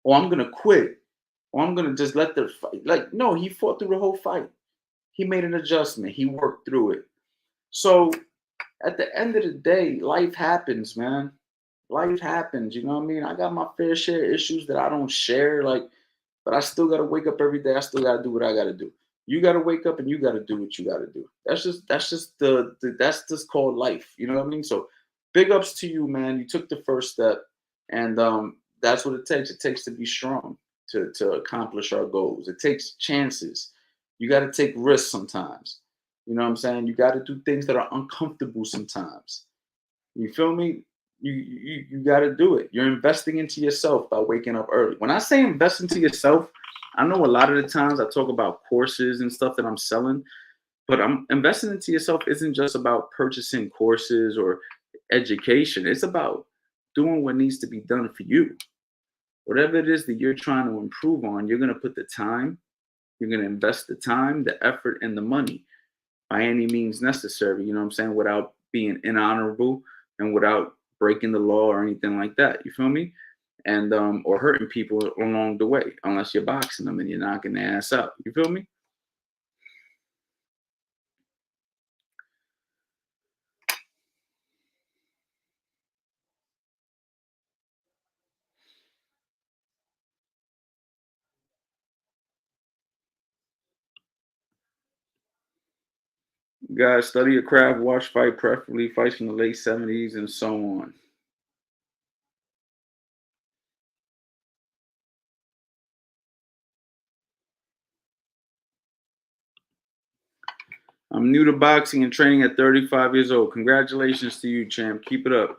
Or I'm gonna quit. Or I'm gonna just let the fight. Like, no, he fought through the whole fight. He made an adjustment. He worked through it. So at the end of the day, life happens, man. Life happens. You know what I mean? I got my fair share of issues that I don't share. But I still gotta wake up every day. I still gotta do what I gotta do. You gotta wake up and you gotta do what you gotta do. That's just the that's just called life. You know what I mean? So big ups to you, man. You took the first step, and that's what it takes. It takes to be strong to accomplish our goals. It takes chances. You got to take risks sometimes. You know what I'm saying? You got to do things that are uncomfortable sometimes. You feel me? You got to do it. You're investing into yourself by waking up early. When I say invest into yourself, I know a lot of the times I talk about courses and stuff that I'm selling, but I'm investing into yourself isn't just about purchasing courses or education. It's about doing what needs to be done for you. Whatever it is that you're trying to improve on, you're going to put the time, you're going to invest the time, the effort, and the money by any means necessary, you know what I'm saying, without being inhonorable and without breaking the law or anything like that. You feel me? And or hurting people along the way, unless you're boxing them and you're knocking their ass out. You feel me? Guys, study your craft, watch fight, preferably fights from the late 70s and so on. I'm new to boxing and training at 35 years old. Congratulations to you, champ. Keep it up.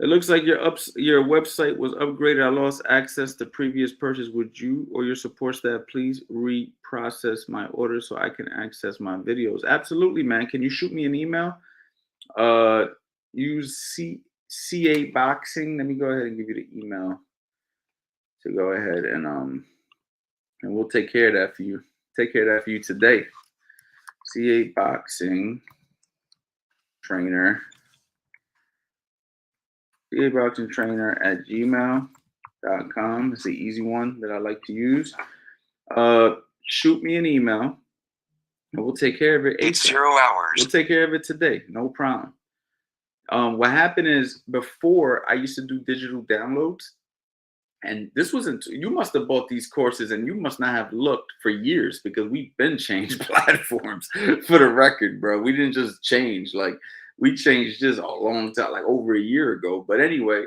It looks like your website was upgraded. I lost access to previous purchase. Would you or your support staff please reprocess my order so I can access my videos? Absolutely, man. Can you shoot me an email? Uh, use CA Boxing. Let me go ahead and give you the email to go ahead and we'll take care of that for you. Take care of that for you today. CA Boxing Trainer. CA Boxing Trainer at gmail.com. It's the easy one that I like to use. Shoot me an email and we'll take care of it. 80 hours. We'll take care of it today. No problem. What happened is before I used to do digital downloads, and this wasn't, you must have bought these courses and you must not have looked for years because we've been changed platforms for the record, bro. We didn't just change, like we changed just a long time, like over a year ago. But anyway,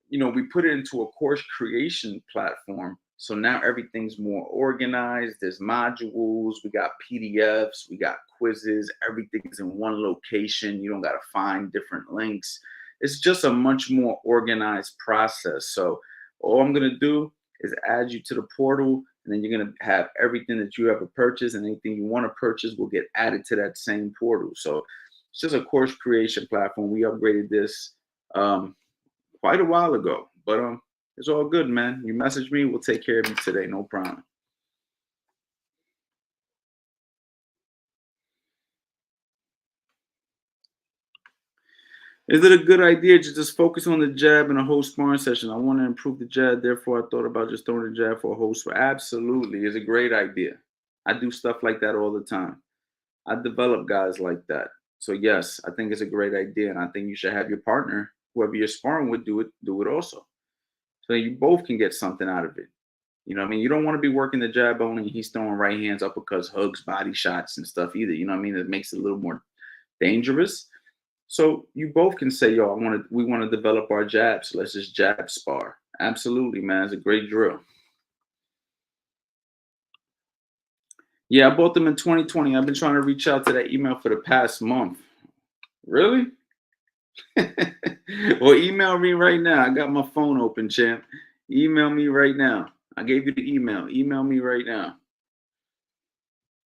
we put it into a course creation platform. So now everything's more organized. There's modules, we got PDFs, we got quizzes, everything's in one location. You don't got to find different links. It's just a much more organized process. So all I'm going to do is add you to the portal, and then you're going to have everything that you ever purchased and anything you want to purchase will get added to that same portal. So it's just a course creation platform. We upgraded this quite a while ago, but it's all good, man. You message me, we'll take care of you today, no problem. Is it a good idea to just focus on the jab in a whole sparring session? I want to improve the jab, therefore I thought about just throwing the jab for a whole sparring. Absolutely, it's a great idea. I do stuff like that all the time. I develop guys like that. So yes, I think it's a great idea, and I think you should have your partner, whoever you're sparring with, do it also. So you both can get something out of it. You know what I mean? You don't want to be working the jab only and he's throwing right hands, uppercuts, hooks, body shots, and stuff either. You know what I mean? It makes it a little more dangerous. So you both can say, yo, we want to develop our jabs. So let's just jab spar. Absolutely, man. It's a great drill. Yeah, I bought them in 2020. I've been trying to reach out to that email for the past month. Really? Well, email me right now. I got my phone open, champ. Email me right now. I gave you the email. Email me right now.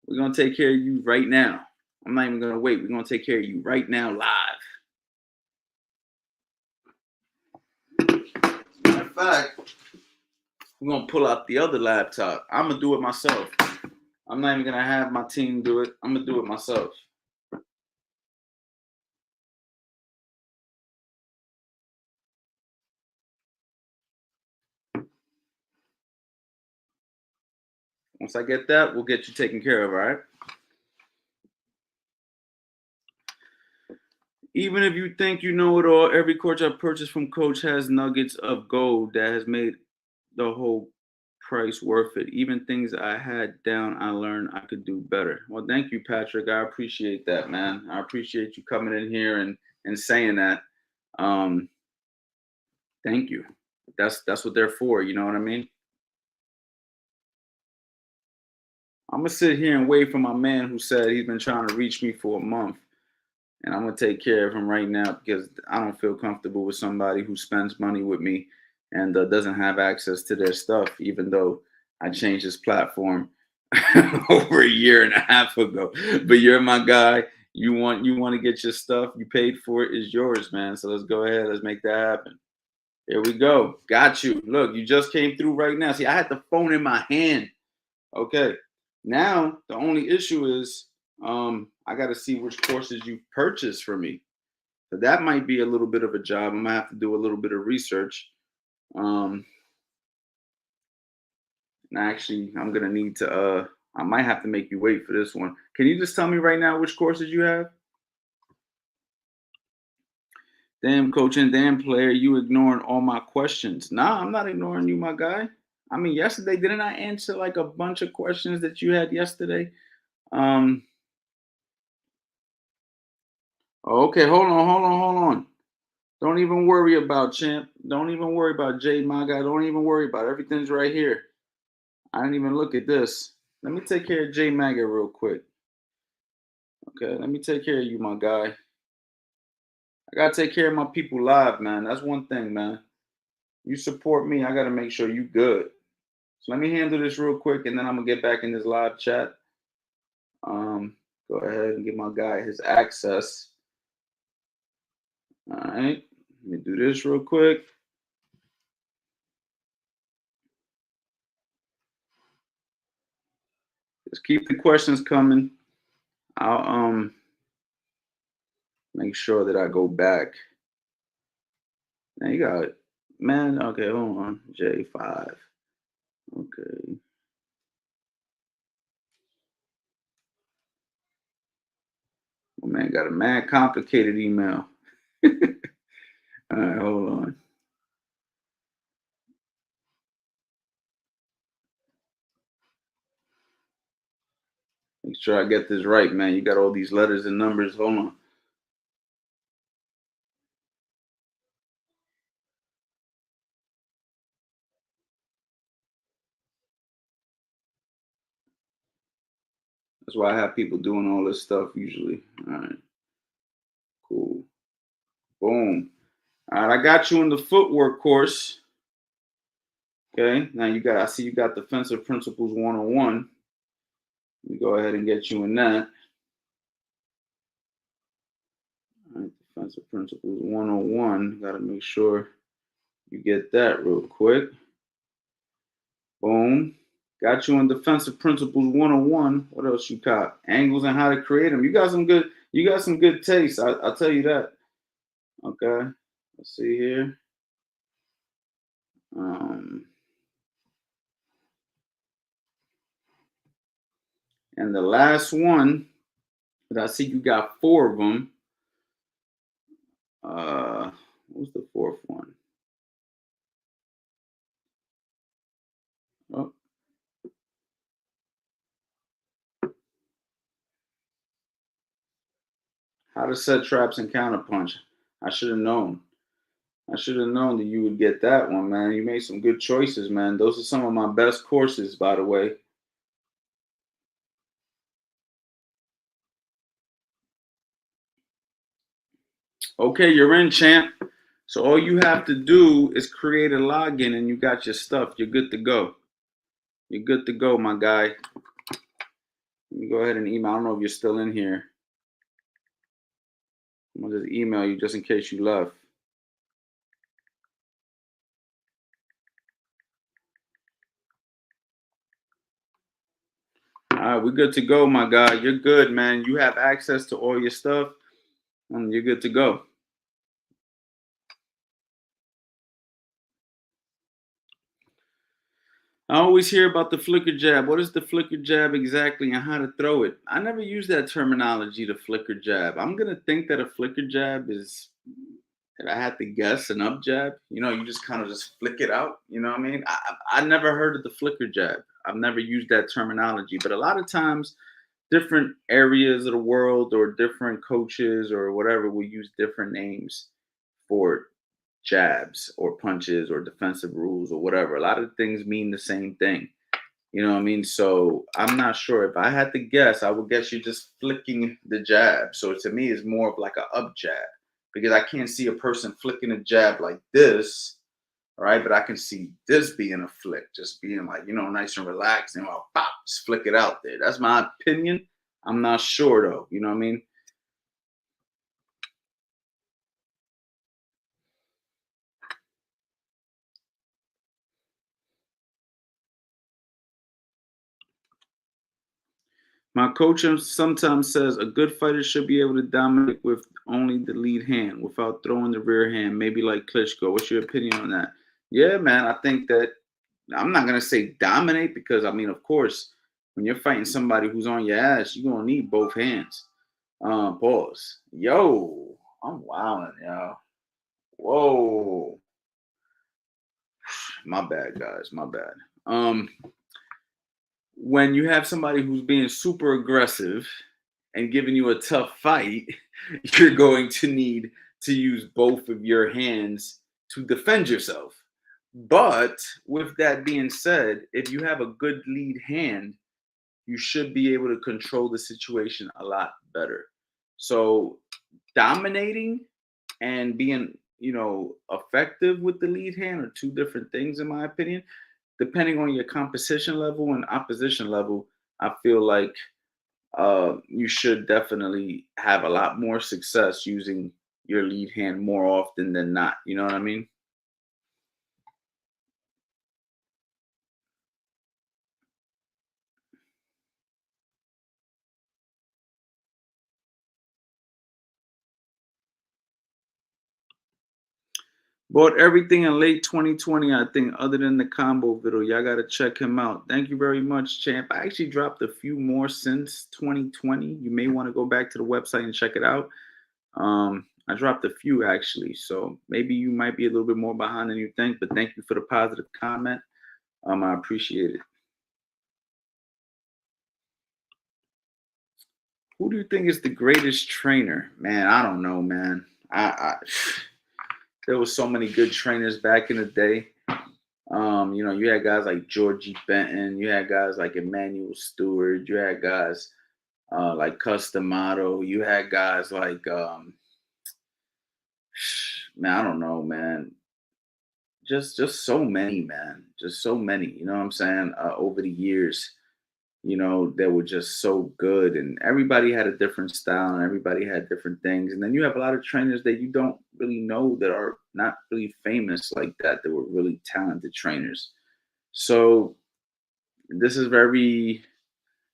We're going to take care of you right now. I'm not even going to wait. We're going to take care of you right now, live. Matter of fact, we're going to pull out the other laptop. I'm going to do it myself. I'm not even going to have my team do it. I'm going to do it myself. Once I get that, we'll get you taken care of, all right? Even if you think you know it all, every coach I've purchased from Coach has nuggets of gold that has made the whole price worth it. Even things I had down, I learned I could do better. Well, thank you, Patrick. I appreciate that, man. I appreciate you coming in here and saying that. Um, thank you. That's what they're for. You know what I mean? I'm gonna sit here and wait for my man who said he's been trying to reach me for a month, and I'm gonna take care of him right now because I don't feel comfortable with somebody who spends money with me and doesn't have access to their stuff, even though I changed his platform over a year and a half ago. But you're my guy. You want to get your stuff. You paid for it. It's yours, man. So let's go ahead. Let's make that happen. Here we go. Got you. Look, you just came through right now. See, I had the phone in my hand. Okay. Now the only issue is I got to see which courses you purchased for me. So that might be a little bit of a job. I'm gonna have to do a little bit of research. Um, and actually, I'm gonna need to. I might have to make you wait for this one. Can you just tell me right now which courses you have? Damn, coach and damn player, you ignoring all my questions. Nah, I'm not ignoring you, my guy. I mean, yesterday, didn't I answer like a bunch of questions that you had yesterday? Um, okay, hold on. Don't even worry about champ. Don't even worry about Jay, my guy. Don't even worry about it. Everything's right here. I didn't even look at this. Let me take care of Jay Maga real quick. Okay, let me take care of you, my guy. I gotta take care of my people live, man. That's one thing, man. You support me, I gotta make sure you good. So let me handle this real quick, and then I'm gonna get back in this live chat. Um, Go ahead and give my guy his access. All right, let me do this real quick. Just keep the questions coming. I'll make sure that I go back. Now you got it. Man, okay, hold on. J5. Okay. My man got a mad complicated email. All right, hold on. Make sure I get this right, man. You got all these letters and numbers. Hold on. That's why I have people doing all this stuff usually. All right, cool. Boom. All right, I got you in the footwork course. Okay, now I see you got Defensive Principles 101. Let me go ahead and get you in that. All right, Defensive Principles 101. Got to make sure you get that real quick. Boom. Got you on Defensive Principles 101. What else you got? Angles and how to create them. You got some good taste. I'll tell you that. Okay. Let's see here. And the last one, but I see you got four of them. What was the fourth one? Oh, how to set traps and counterpunch. I should have known. I should have known that you would get that one, man. You made some good choices, man. Those are some of my best courses, by the way. Okay, you're in, champ. So all you have to do is create a login and you got your stuff. You're good to go. You're good to go, my guy. Let me go ahead and email. I don't know if you're still in here. I'm gonna just email you just in case you left. All right, we're good to go, my guy. You're good, man. You have access to all your stuff, and you're good to go. I always hear about the flicker jab. What is the flicker jab exactly and how to throw it? I never use that terminology, the flicker jab. I'm going to think that a flicker jab is If I had to guess, an up jab, you just kind of just flick it out. You know what I mean? I never heard of the flicker jab. I've never used that terminology, but a lot of times, different areas of the world or different coaches or whatever will use different names for jabs or punches or defensive rules or whatever. A lot of things mean the same thing. You know what I mean? So I'm not sure. If I had to guess, I would guess you're just flicking the jab. So to me, it's more of like a up jab because I can't see a person flicking a jab like this, right? But I can see this being a flick, just being like, nice and relaxed and I'll pop, just flick it out there. That's my opinion. I'm not sure though. You know what I mean? My coach sometimes says a good fighter should be able to dominate with only the lead hand without throwing the rear hand, maybe like Klitschko. What's your opinion on that? Yeah, man. I think that I'm not gonna say dominate because I mean, of course, when you're fighting somebody who's on your ass, you're gonna need both hands. Pause. Yo, I'm wilding, y'all. Whoa, my bad, guys. My bad. Um, when you have somebody who's being super aggressive and giving you a tough fight, you're going to need to use both of your hands to defend yourself. But with that being said, if you have a good lead hand, you should be able to control the situation a lot better. So dominating and being, effective with the lead hand are two different things in my opinion. Depending on your composition level and opposition level, I feel like you should definitely have a lot more success using your lead hand more often than not. You know what I mean? Bought everything in late 2020, I think, other than the combo video. Y'all gotta check him out. Thank you very much, champ. I actually dropped a few more since 2020. You may want to go back to the website and check it out. I dropped a few actually, so maybe you might be a little bit more behind than you think. But thank you for the positive comment. I appreciate it. Who do you think is the greatest trainer? Man, I don't know, man. I there was so many good trainers back in the day. You had guys like Georgie Benton, you had guys like Emmanuel Stewart, you had guys like Customato, you had guys like man, I don't know, man. Just so many, man. Just so many. You know what I'm saying? Over the years, they were just so good, and everybody had a different style, and everybody had different things. And then you have a lot of trainers that you don't really know that are not really famous like that. That were really talented trainers. So this is very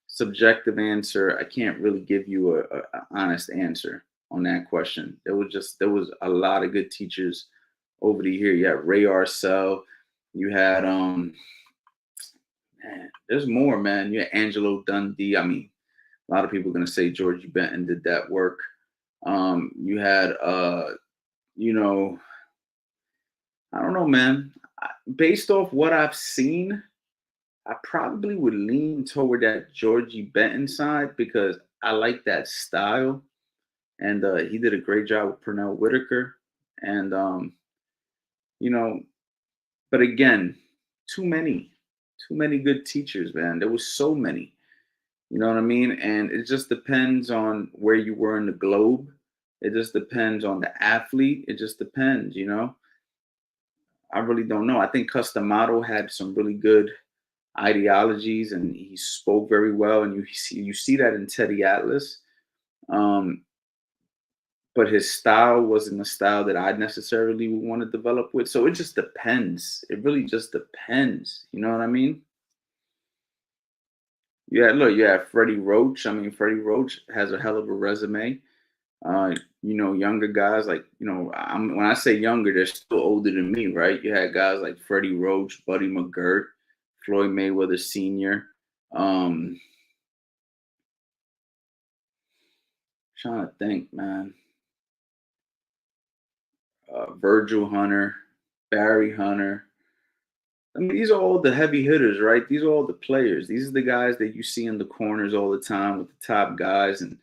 subjective answer. I can't really give you a honest answer on that question. There was a lot of good teachers over the year. You had Ray Arcel, you had man, there's more, man. You had Angelo Dundee. I mean, a lot of people are gonna say Georgie Benton did that work. You had you know, I don't know, man. Based off what I've seen, I probably would lean toward that Georgie Benton side because I like that style, and he did a great job with Pernell Whitaker, and you know, but again, too many, too many good teachers, man. There was so many, you know what I mean, and it just depends on where you were in the globe. It just depends on the athlete. It just depends. I really don't know. I think Customato had some really good ideologies and he spoke very well and you see that in Teddy Atlas. Um, but his style wasn't a style that I necessarily would want to develop with. So it just depends. It really just depends. You know what I mean? Yeah, look, you have Freddie Roach. I mean, Freddie Roach has a hell of a resume. Younger guys like, when I say younger, they're still older than me, right? You had guys like Freddie Roach, Buddy McGirt, Floyd Mayweather Sr. Um, Trying to think, man. Virgil Hunter, Barry Hunter. I mean, these are all the heavy hitters, right? These are all the players. These are the guys that you see in the corners all the time with the top guys. And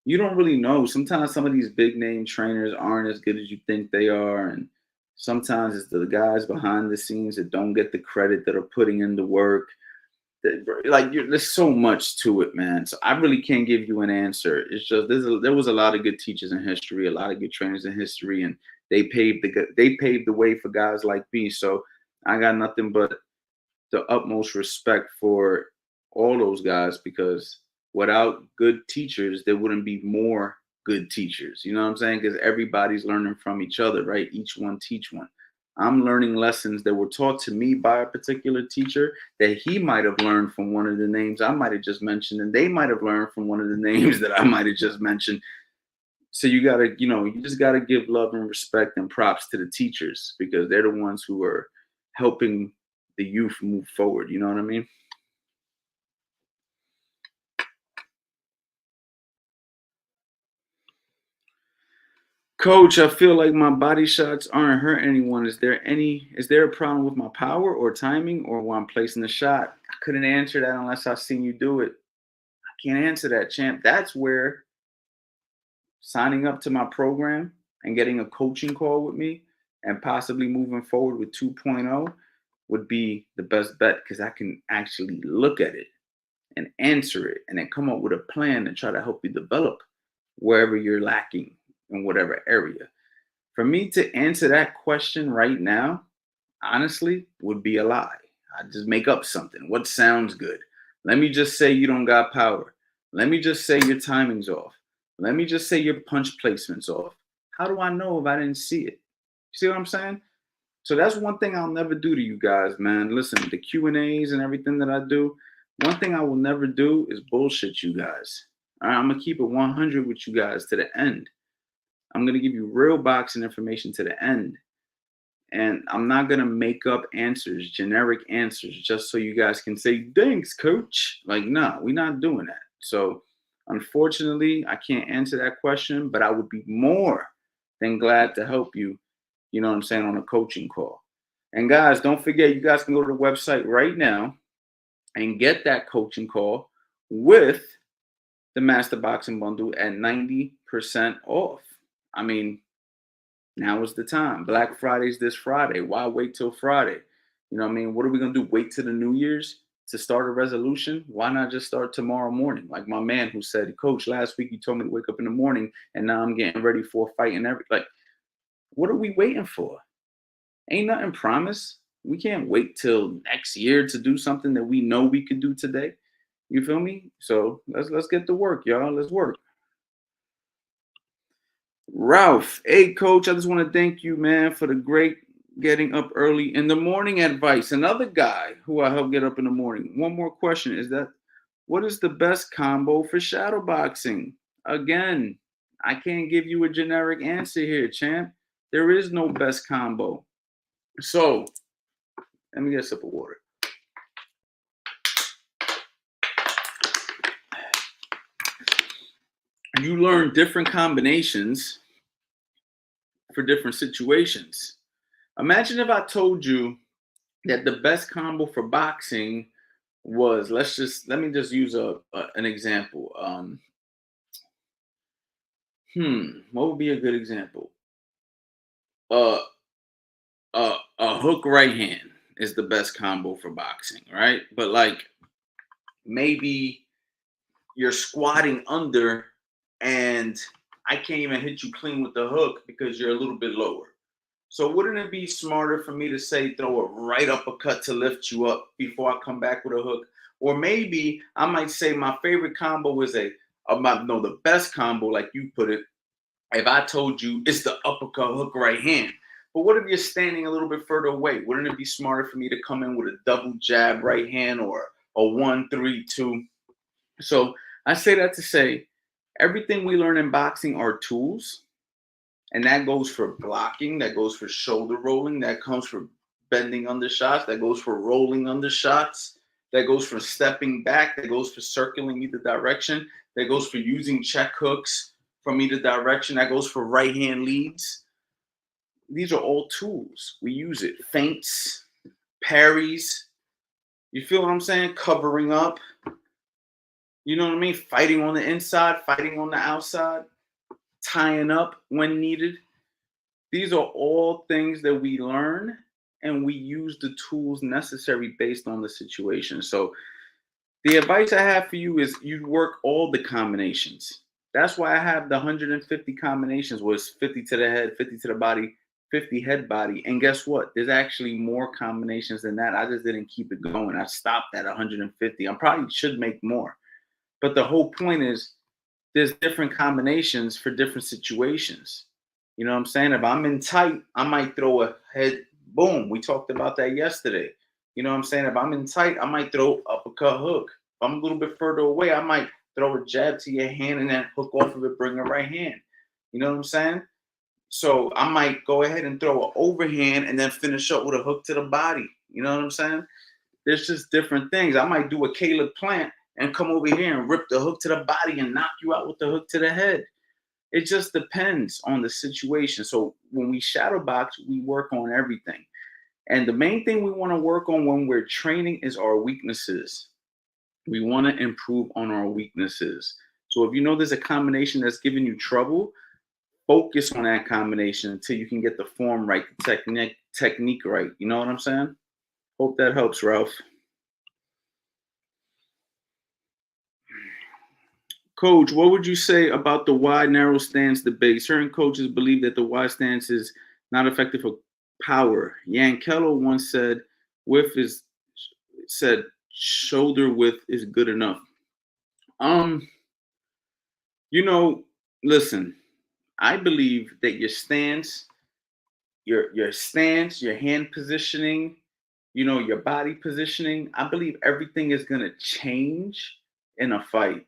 you don't really know. Sometimes some of these big name trainers aren't as good as you think they are. And sometimes it's the guys behind the scenes that don't get the credit that are putting in the work. Like there's so much to it, man. So I really can't give you an answer. It's just there was a lot of good teachers in history, a lot of good trainers in history, and they paved the way for guys like me. So I got nothing but the utmost respect for all those guys because without good teachers, there wouldn't be more good teachers. You know what I'm saying? Because everybody's learning from each other, right? Each one teach one. I'm learning lessons that were taught to me by a particular teacher that he might have learned from one of the names I might have just mentioned, and they might have learned from one of the names that I might have just mentioned. So you gotta, you just gotta give love and respect and props to the teachers because they're the ones who are helping the youth move forward. You know what I mean? Coach, I feel like my body shots aren't hurting anyone. Is there a problem with my power or timing or when I'm placing the shot? I couldn't answer that unless I seen you do it. I can't answer that, champ. That's where signing up to my program and getting a coaching call with me and possibly moving forward with 2.0 would be the best bet because I can actually look at it and answer it and then come up with a plan and try to help you develop wherever you're lacking in whatever area. For me to answer that question right now, honestly, would be a lie. I just make up something. What sounds good? Let me just say you don't got power. Let me just say your timing's off. Let me just say your punch placement's off. How do I know if I didn't see it? See what I'm saying? So that's one thing I'll never do to you guys, man. Listen, the Q&As and everything that I do, one thing I will never do is bullshit you guys. All right, I'm gonna keep it 100 with you guys to the end. I'm gonna give you real boxing information to the end. And I'm not gonna make up answers, generic answers, just so you guys can say, thanks, coach. Like, no, we're not doing that. So unfortunately, I can't answer that question, but I would be more than glad to help you, you know what I'm saying, on a coaching call. And guys, don't forget, you guys can go to the website right now and get that coaching call with the Master Boxing Bundle at 90% off. I mean, now is the time. Black Friday's this Friday. Why wait till Friday? You know what I mean? What are we going to do? Wait till the New Year's to start a resolution? Why not just start tomorrow morning? Like my man who said, Coach, last week you told me to wake up in the morning and now I'm getting ready for a fight and everything. Like, what are we waiting for? Ain't nothing promised. We can't wait till next year to do something that we know we could do today. You feel me? So let's get to work, y'all. Let's work. Ralph, hey coach, I just want to thank you, man, for the great getting up early in the morning advice. Another guy who I help get up in the morning. One more question is that what is the best combo for shadow boxing? Again, I can't give you a generic answer here, champ. There is no best combo. So let me get a sip of water. You learn different combinations for different situations. Imagine if I told you that the best combo for boxing was let me just use an example. What would be a good example? Uh, a hook right hand is the best combo for boxing, right? But like maybe you're squatting under and I can't even hit you clean with the hook because you're a little bit lower. So wouldn't it be smarter for me to say throw a right uppercut to lift you up before I come back with a hook? Or maybe I might say my favorite combo is the best combo, like you put it. If I told you it's the uppercut hook right hand. But what if you're standing a little bit further away? Wouldn't it be smarter for me to come in with a double jab right hand or a 1-3-2? So I say that to say everything we learn in boxing are tools. And that goes for blocking, that goes for shoulder rolling, that comes for bending under shots, that goes for rolling under shots, that goes for stepping back, that goes for circling either direction, that goes for using check hooks from either direction, that goes for right hand leads. These are all tools. We use it. Feints, parries. You feel what I'm saying? Covering up. You know what I mean? Fighting on the inside, fighting on the outside, tying up when needed. These are all things that we learn and we use the tools necessary based on the situation. So the advice I have for you is you work all the combinations. That's why I have the 150 combinations was 50 to the head, 50 to the body, 50 head body. And guess what? There's actually more combinations than that. I just didn't keep it going. I stopped at 150. I probably should make more. But the whole point is there's different combinations for different situations. You know what I'm saying? If I'm in tight, I might throw a head boom. We talked about that yesterday. You know what I'm saying? If I'm in tight, I might throw uppercut hook. If I'm a little bit further away, I might throw a jab to your hand and then hook off of it, bring a right hand. You know what I'm saying? So I might go ahead and throw an overhand and then finish up with a hook to the body. You know what I'm saying? There's just different things. I might do a Caleb plant and come over here and rip the hook to the body and knock you out with the hook to the head. It just depends on the situation. So when we shadow box, we work on everything. And the main thing we want to work on when we're training is our weaknesses. We want to improve on our weaknesses. So if you know there's a combination that's giving you trouble, focus on that combination until you can get the form right, the technique right. You know what I'm saying? Hope that helps, Ralph. Coach, what would you say about the wide narrow stance debate? Certain coaches believe that the wide stance is not effective for power. Yankello once width is said shoulder width is good enough. Um, you know, listen, I believe that your stance, your hand positioning, your body positioning, I believe everything is gonna change in a fight.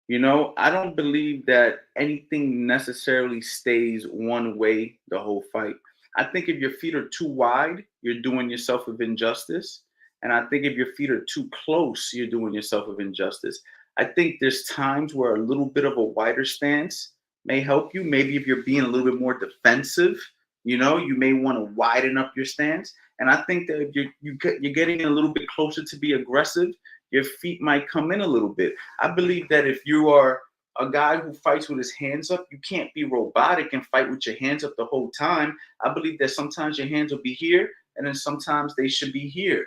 I don't believe that anything necessarily stays one way the whole fight. I think if your feet are too wide, you're doing yourself of injustice. And I think if your feet are too close, you're doing yourself of injustice. I think there's times where a little bit of a wider stance may help you. Maybe if you're being a little bit more defensive, you may want to widen up your stance. And I think that if you're getting a little bit closer to be aggressive, your feet might come in a little bit. I believe that if you are a guy who fights with his hands up, you can't be robotic and fight with your hands up the whole time. I believe that sometimes your hands will be here and then sometimes they should be here.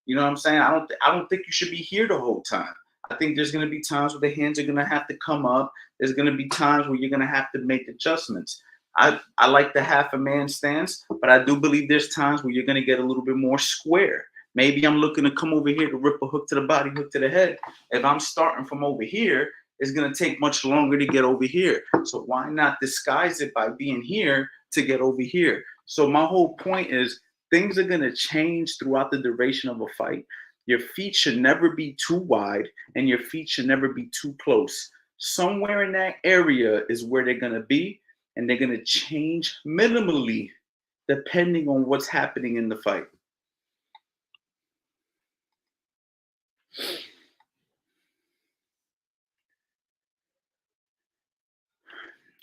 You know what I'm saying? I don't think you should be here the whole time. I think there's going to be times where the hands are going to have to come up. There's going to be times where you're going to have to make adjustments. I like the half a man stance, but I do believe there's times where you're going to get a little bit more square. Maybe I'm looking to come over here to rip a hook to the body, hook to the head. If I'm starting from over here, it's going to take much longer to get over here. So why not disguise it by being here to get over here? So my whole point is things are going to change throughout the duration of a fight. Your feet should never be too wide and your feet should never be too close. Somewhere in that area is where they're going to be, and they're going to change minimally depending on what's happening in the fight.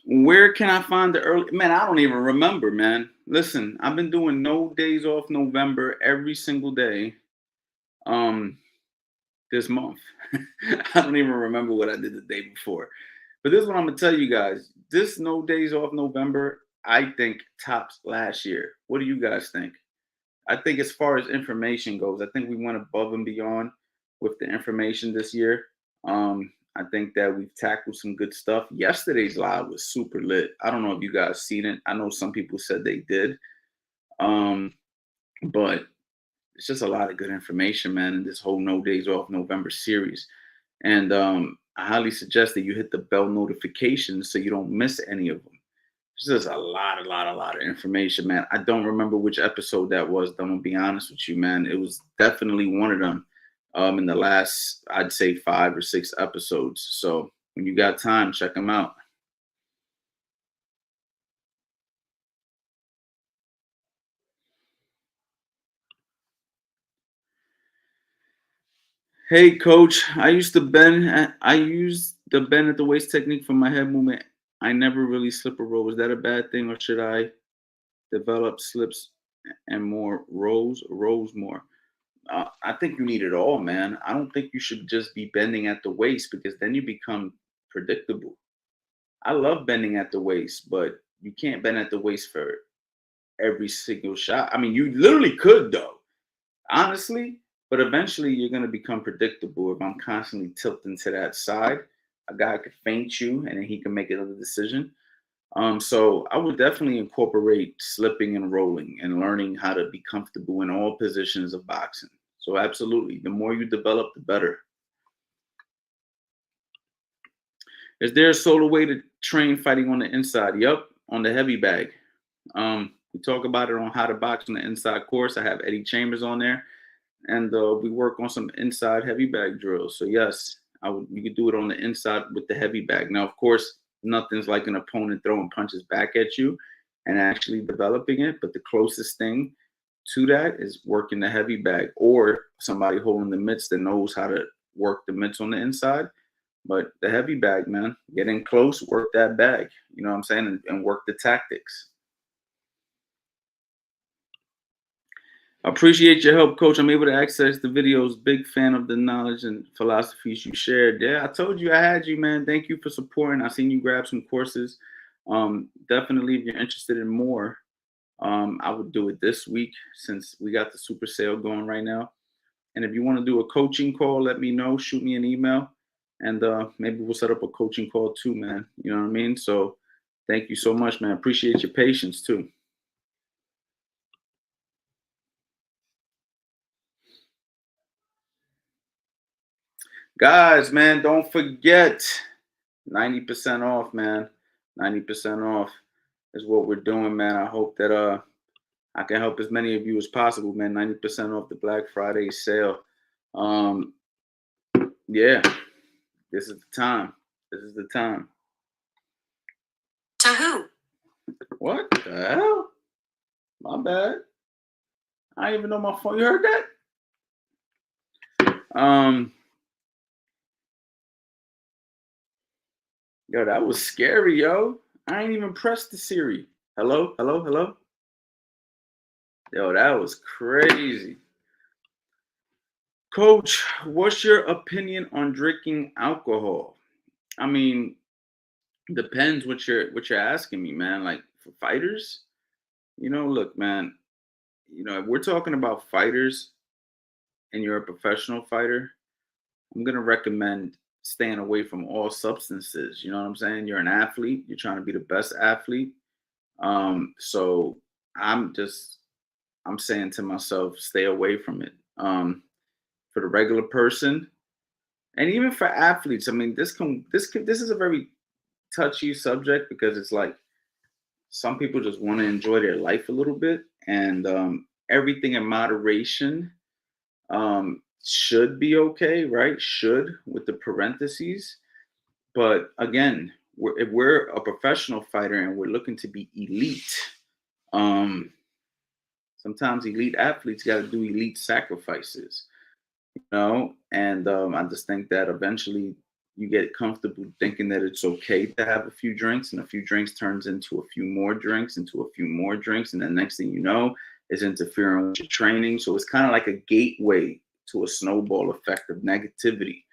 Where can I find the early? Man, I don't even remember, man. Listen, I've been doing no days off November every single day this month. I don't even remember what I did the day before. But this is what I'm gonna tell you guys. This no days off November, I think tops last year. What do you guys think? I think as far as information goes, I think we went above and beyond with the information this year. I think that we've tackled some good stuff. Yesterday's live was super lit. I don't know if you guys seen it. I know some people said they did. But it's just a lot of good information, man, in this whole No Days Off November series. And I highly suggest that you hit the bell notifications so you don't miss any of them. It's just a lot of information, man. I don't remember which episode that was. I'm gonna be honest with you, man. It was definitely one of them in the last, I'd say 5 or 6 episodes. So when you got time, check them out. Hey, coach. I used the bend at the waist technique for my head movement. I never really slip a roll. Is that a bad thing, or should I develop slips and more rolls more. I think you need it all, man. I don't think you should just be bending at the waist because then you become predictable. I love bending at the waist, but you can't bend at the waist for every single shot. I mean, you literally could though, honestly, but eventually you're gonna become predictable if I'm constantly tilting to that side. A guy could feint you and then he can make another decision. So I would definitely incorporate slipping and rolling and learning how to be comfortable in all positions of boxing. So absolutely, the more you develop, the better. Is there a solo way to train fighting on the inside? Yep, on the heavy bag. We talk about it on how to box on the inside course. I have Eddie Chambers on there, and we work on some inside heavy bag drills. So yes, I would. You could do it on the inside with the heavy bag. Now, of course, nothing's like an opponent throwing punches back at you and actually developing it. But the closest thing to that is working the heavy bag or somebody holding the mitts that knows how to work the mitts on the inside. But the heavy bag, man, get in close, work that bag. You know what I'm saying, and work the tactics. Appreciate your help, coach. I'm able to access the videos. Big fan of the knowledge and philosophies you shared. Yeah, I told you I had you, man. Thank you for supporting. I seen you grab some courses. Definitely, if you're interested in more, I would do it this week since we got the super sale going right now. And if you want to do a coaching call, let me know. Shoot me an email, and maybe we'll set up a coaching call too, man. You know what I mean? So, thank you so much, man. Appreciate your patience too. Guys, man, don't forget 90% off, man. 90% off is what we're doing, man. I hope that I can help as many of you as possible, man. 90% off the Black Friday sale. Um, yeah, this is the time. This is the time. To who? What the hell? My bad. I didn't even know my phone. You heard that? Yo, that was scary, yo. I ain't even pressed the Siri. Hello, hello, hello. Yo, that was crazy. Coach, what's your opinion on drinking alcohol? I mean, depends what you're asking me, man. Like for fighters, look, man, if we're talking about fighters and you're a professional fighter, I'm gonna recommend staying away from all substances. You know what I'm saying? You're an athlete, you're trying to be the best athlete. So I'm just I'm saying to myself, stay away from it. For the regular person, and even for athletes, I mean, this is a very touchy subject because it's like some people just want to enjoy their life a little bit, and everything in moderation should be okay, right? Should with the parentheses, but again, if we're a professional fighter and we're looking to be elite, um, sometimes elite athletes got to do elite sacrifices. And I just think that eventually you get comfortable thinking that it's okay to have a few drinks, and a few drinks turns into a few more drinks, into a few more drinks, and then next thing you know, is interfering with your training. So it's kind of like a gateway to a snowball effect of negativity.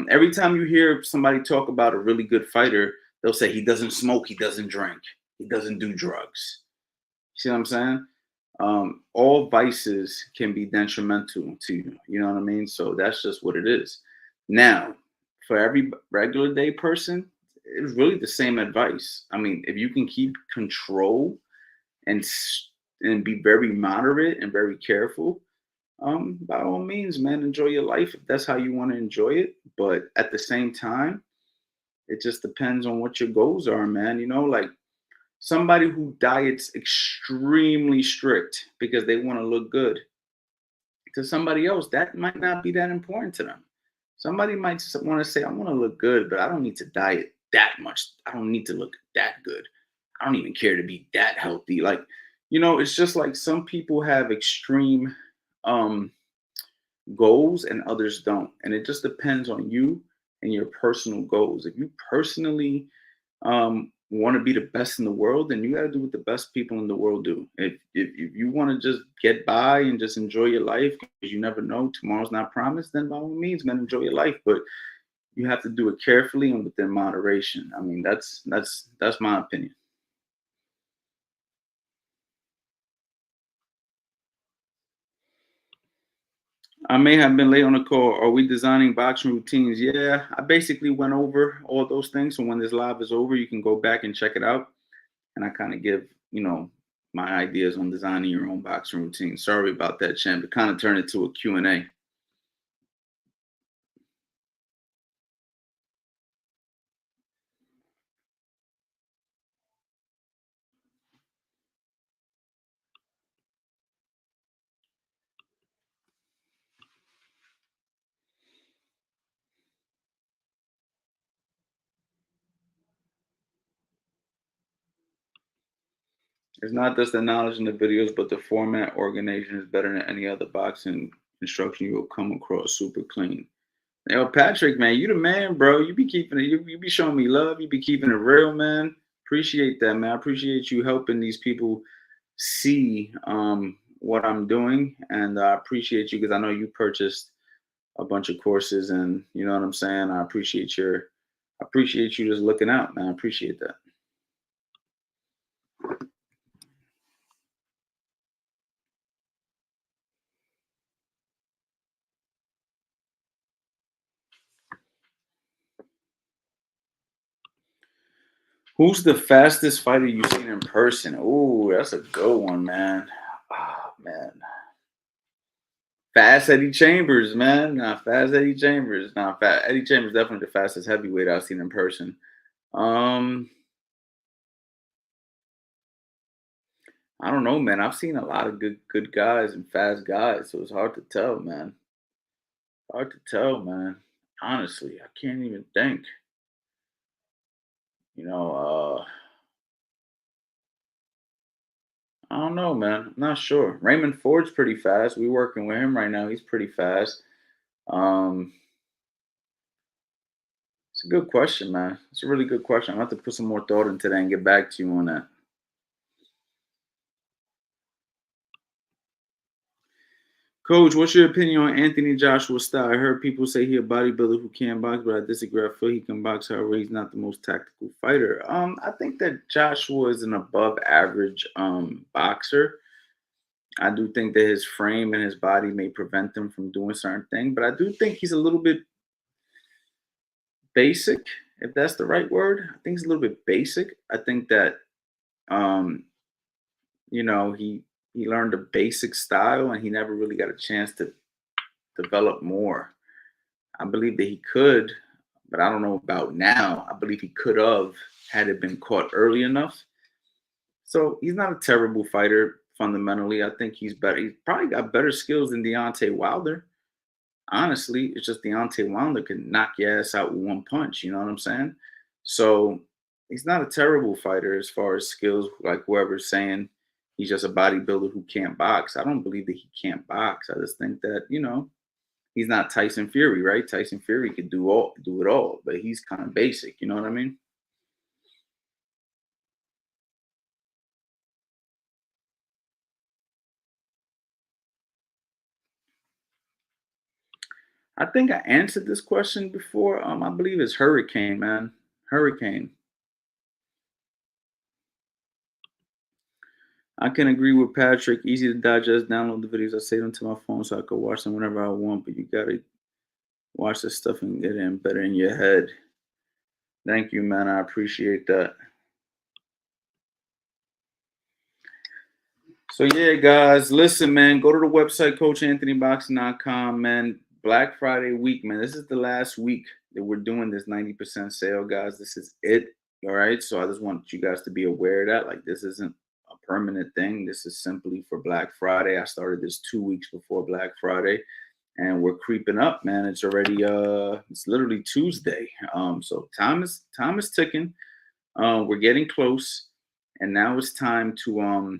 Every time you hear somebody talk about a really good fighter, they'll say he doesn't smoke, he doesn't drink, he doesn't do drugs. See what I'm saying? All vices can be detrimental to you. You know what I mean? So that's just what it is. Now, for every regular day person, it's really the same advice. I mean, if you can keep control and and be very moderate and very careful, by all means, man, enjoy your life if that's how you want to enjoy it. But at the same time, it just depends on what your goals are, man. Like somebody who diets extremely strict because they want to look good, to somebody else that might not be that important to them. Somebody might want to say, I want to look good, but I don't need to diet that much. I don't need to look that good. I don't even care to be that healthy. Like, it's just like some people have extreme um goals and others don't, and it just depends on you and your personal goals. If you personally want to be the best in the world, then you got to do what the best people in the world do. If you want to just get by and just enjoy your life, because you never know, tomorrow's not promised, then by all means, man, enjoy your life. But you have to do it carefully and within moderation. I mean, that's my opinion. I may have been late on the call. Are we designing boxing routines? Yeah, I basically went over all those things. So when this live is over, you can go back and check it out. And I kind of give, my ideas on designing your own boxing routine. Sorry about that, champ. It kind of turned into a Q&A. It's not just the knowledge in the videos, but the format organization is better than any other boxing instruction you will come across. Super clean. Yo, Patrick, man, you the man, bro. You be keeping it. You be showing me love. You be keeping it real, man. Appreciate that, man. I appreciate you helping these people see what I'm doing, and I appreciate you because I know you purchased a bunch of courses, and you know what I'm saying. I appreciate you just looking out, man. I appreciate that. Who's the fastest fighter you've seen in person? Oh, that's a good one, man. Oh, man. Fast Eddie Chambers, man. Nah, Fast Eddie Chambers. Nah, Fat Eddie Chambers definitely the fastest heavyweight I've seen in person. Um, I don't know, man. I've seen a lot of good guys and fast guys, so it's hard to tell, man. Hard to tell, man. Honestly, I can't even think. You know, I don't know, man. I'm not sure. Raymond Ford's pretty fast. We working with him right now. He's pretty fast. Um, it's a good question, man. It's a really good question. I'm gonna have to put some more thought into that and get back to you on that. Coach, what's your opinion on Anthony Joshua's style? I heard people say he a bodybuilder who can't box, but I disagree. I feel he can box. However, he's not the most tactical fighter. I think that Joshua is an above average boxer. I do think that his frame and his body may prevent him from doing certain things, but I do think he's a little bit basic, if that's the right word. I think he's a little bit basic. I think that um, he learned a basic style and he never really got a chance to develop more. I believe that he could, but I don't know about now. I believe he could have had it been caught early enough. So he's not a terrible fighter fundamentally. I think he's better. He's probably got better skills than Deontay Wilder. Honestly, it's just Deontay Wilder can knock your ass out with one punch. You know what I'm saying? So he's not a terrible fighter as far as skills, like whoever's saying he's just a bodybuilder who can't box. I don't believe that he can't box. I just think that, he's not Tyson Fury, right? Tyson Fury could do it all, but he's kind of basic, you know what I mean? I think I answered this question before. I believe it's Hurricane, man. Hurricane. I can agree with Patrick. Easy to digest. Download the videos. I save them to my phone so I can watch them whenever I want. But you gotta watch this stuff and get in better in your head. Thank you, man. I appreciate that. So yeah, guys, listen, man. Go to the website coachanthonyboxing.com, man. Black Friday week, man. This is the last week that we're doing this 90% sale, guys. This is it. All right. So I just want you guys to be aware of that. Like, this isn't a permanent thing. This is simply for Black Friday. I started this 2 weeks before Black Friday, and we're creeping up, man. It's already it's literally Tuesday. So time is ticking. We're getting close, and now it's time to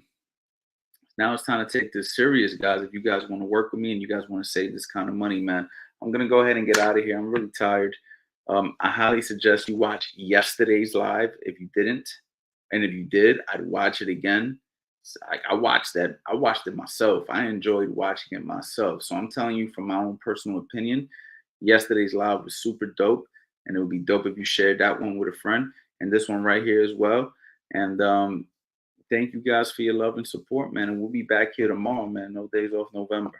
take this serious, guys. If you guys want to work with me and you guys want to save this kind of money, man, I'm gonna go ahead and get out of here. I'm really tired. I highly suggest you watch yesterday's live if you didn't, and if you did, I'd watch it again. I watched that. I watched it myself. I enjoyed watching it myself. So I'm telling you from my own personal opinion, yesterday's live was super dope, and it would be dope if you shared that one with a friend, and this one right here as well. And thank you guys for your love and support, man. And we'll be back here tomorrow, man. No days off November.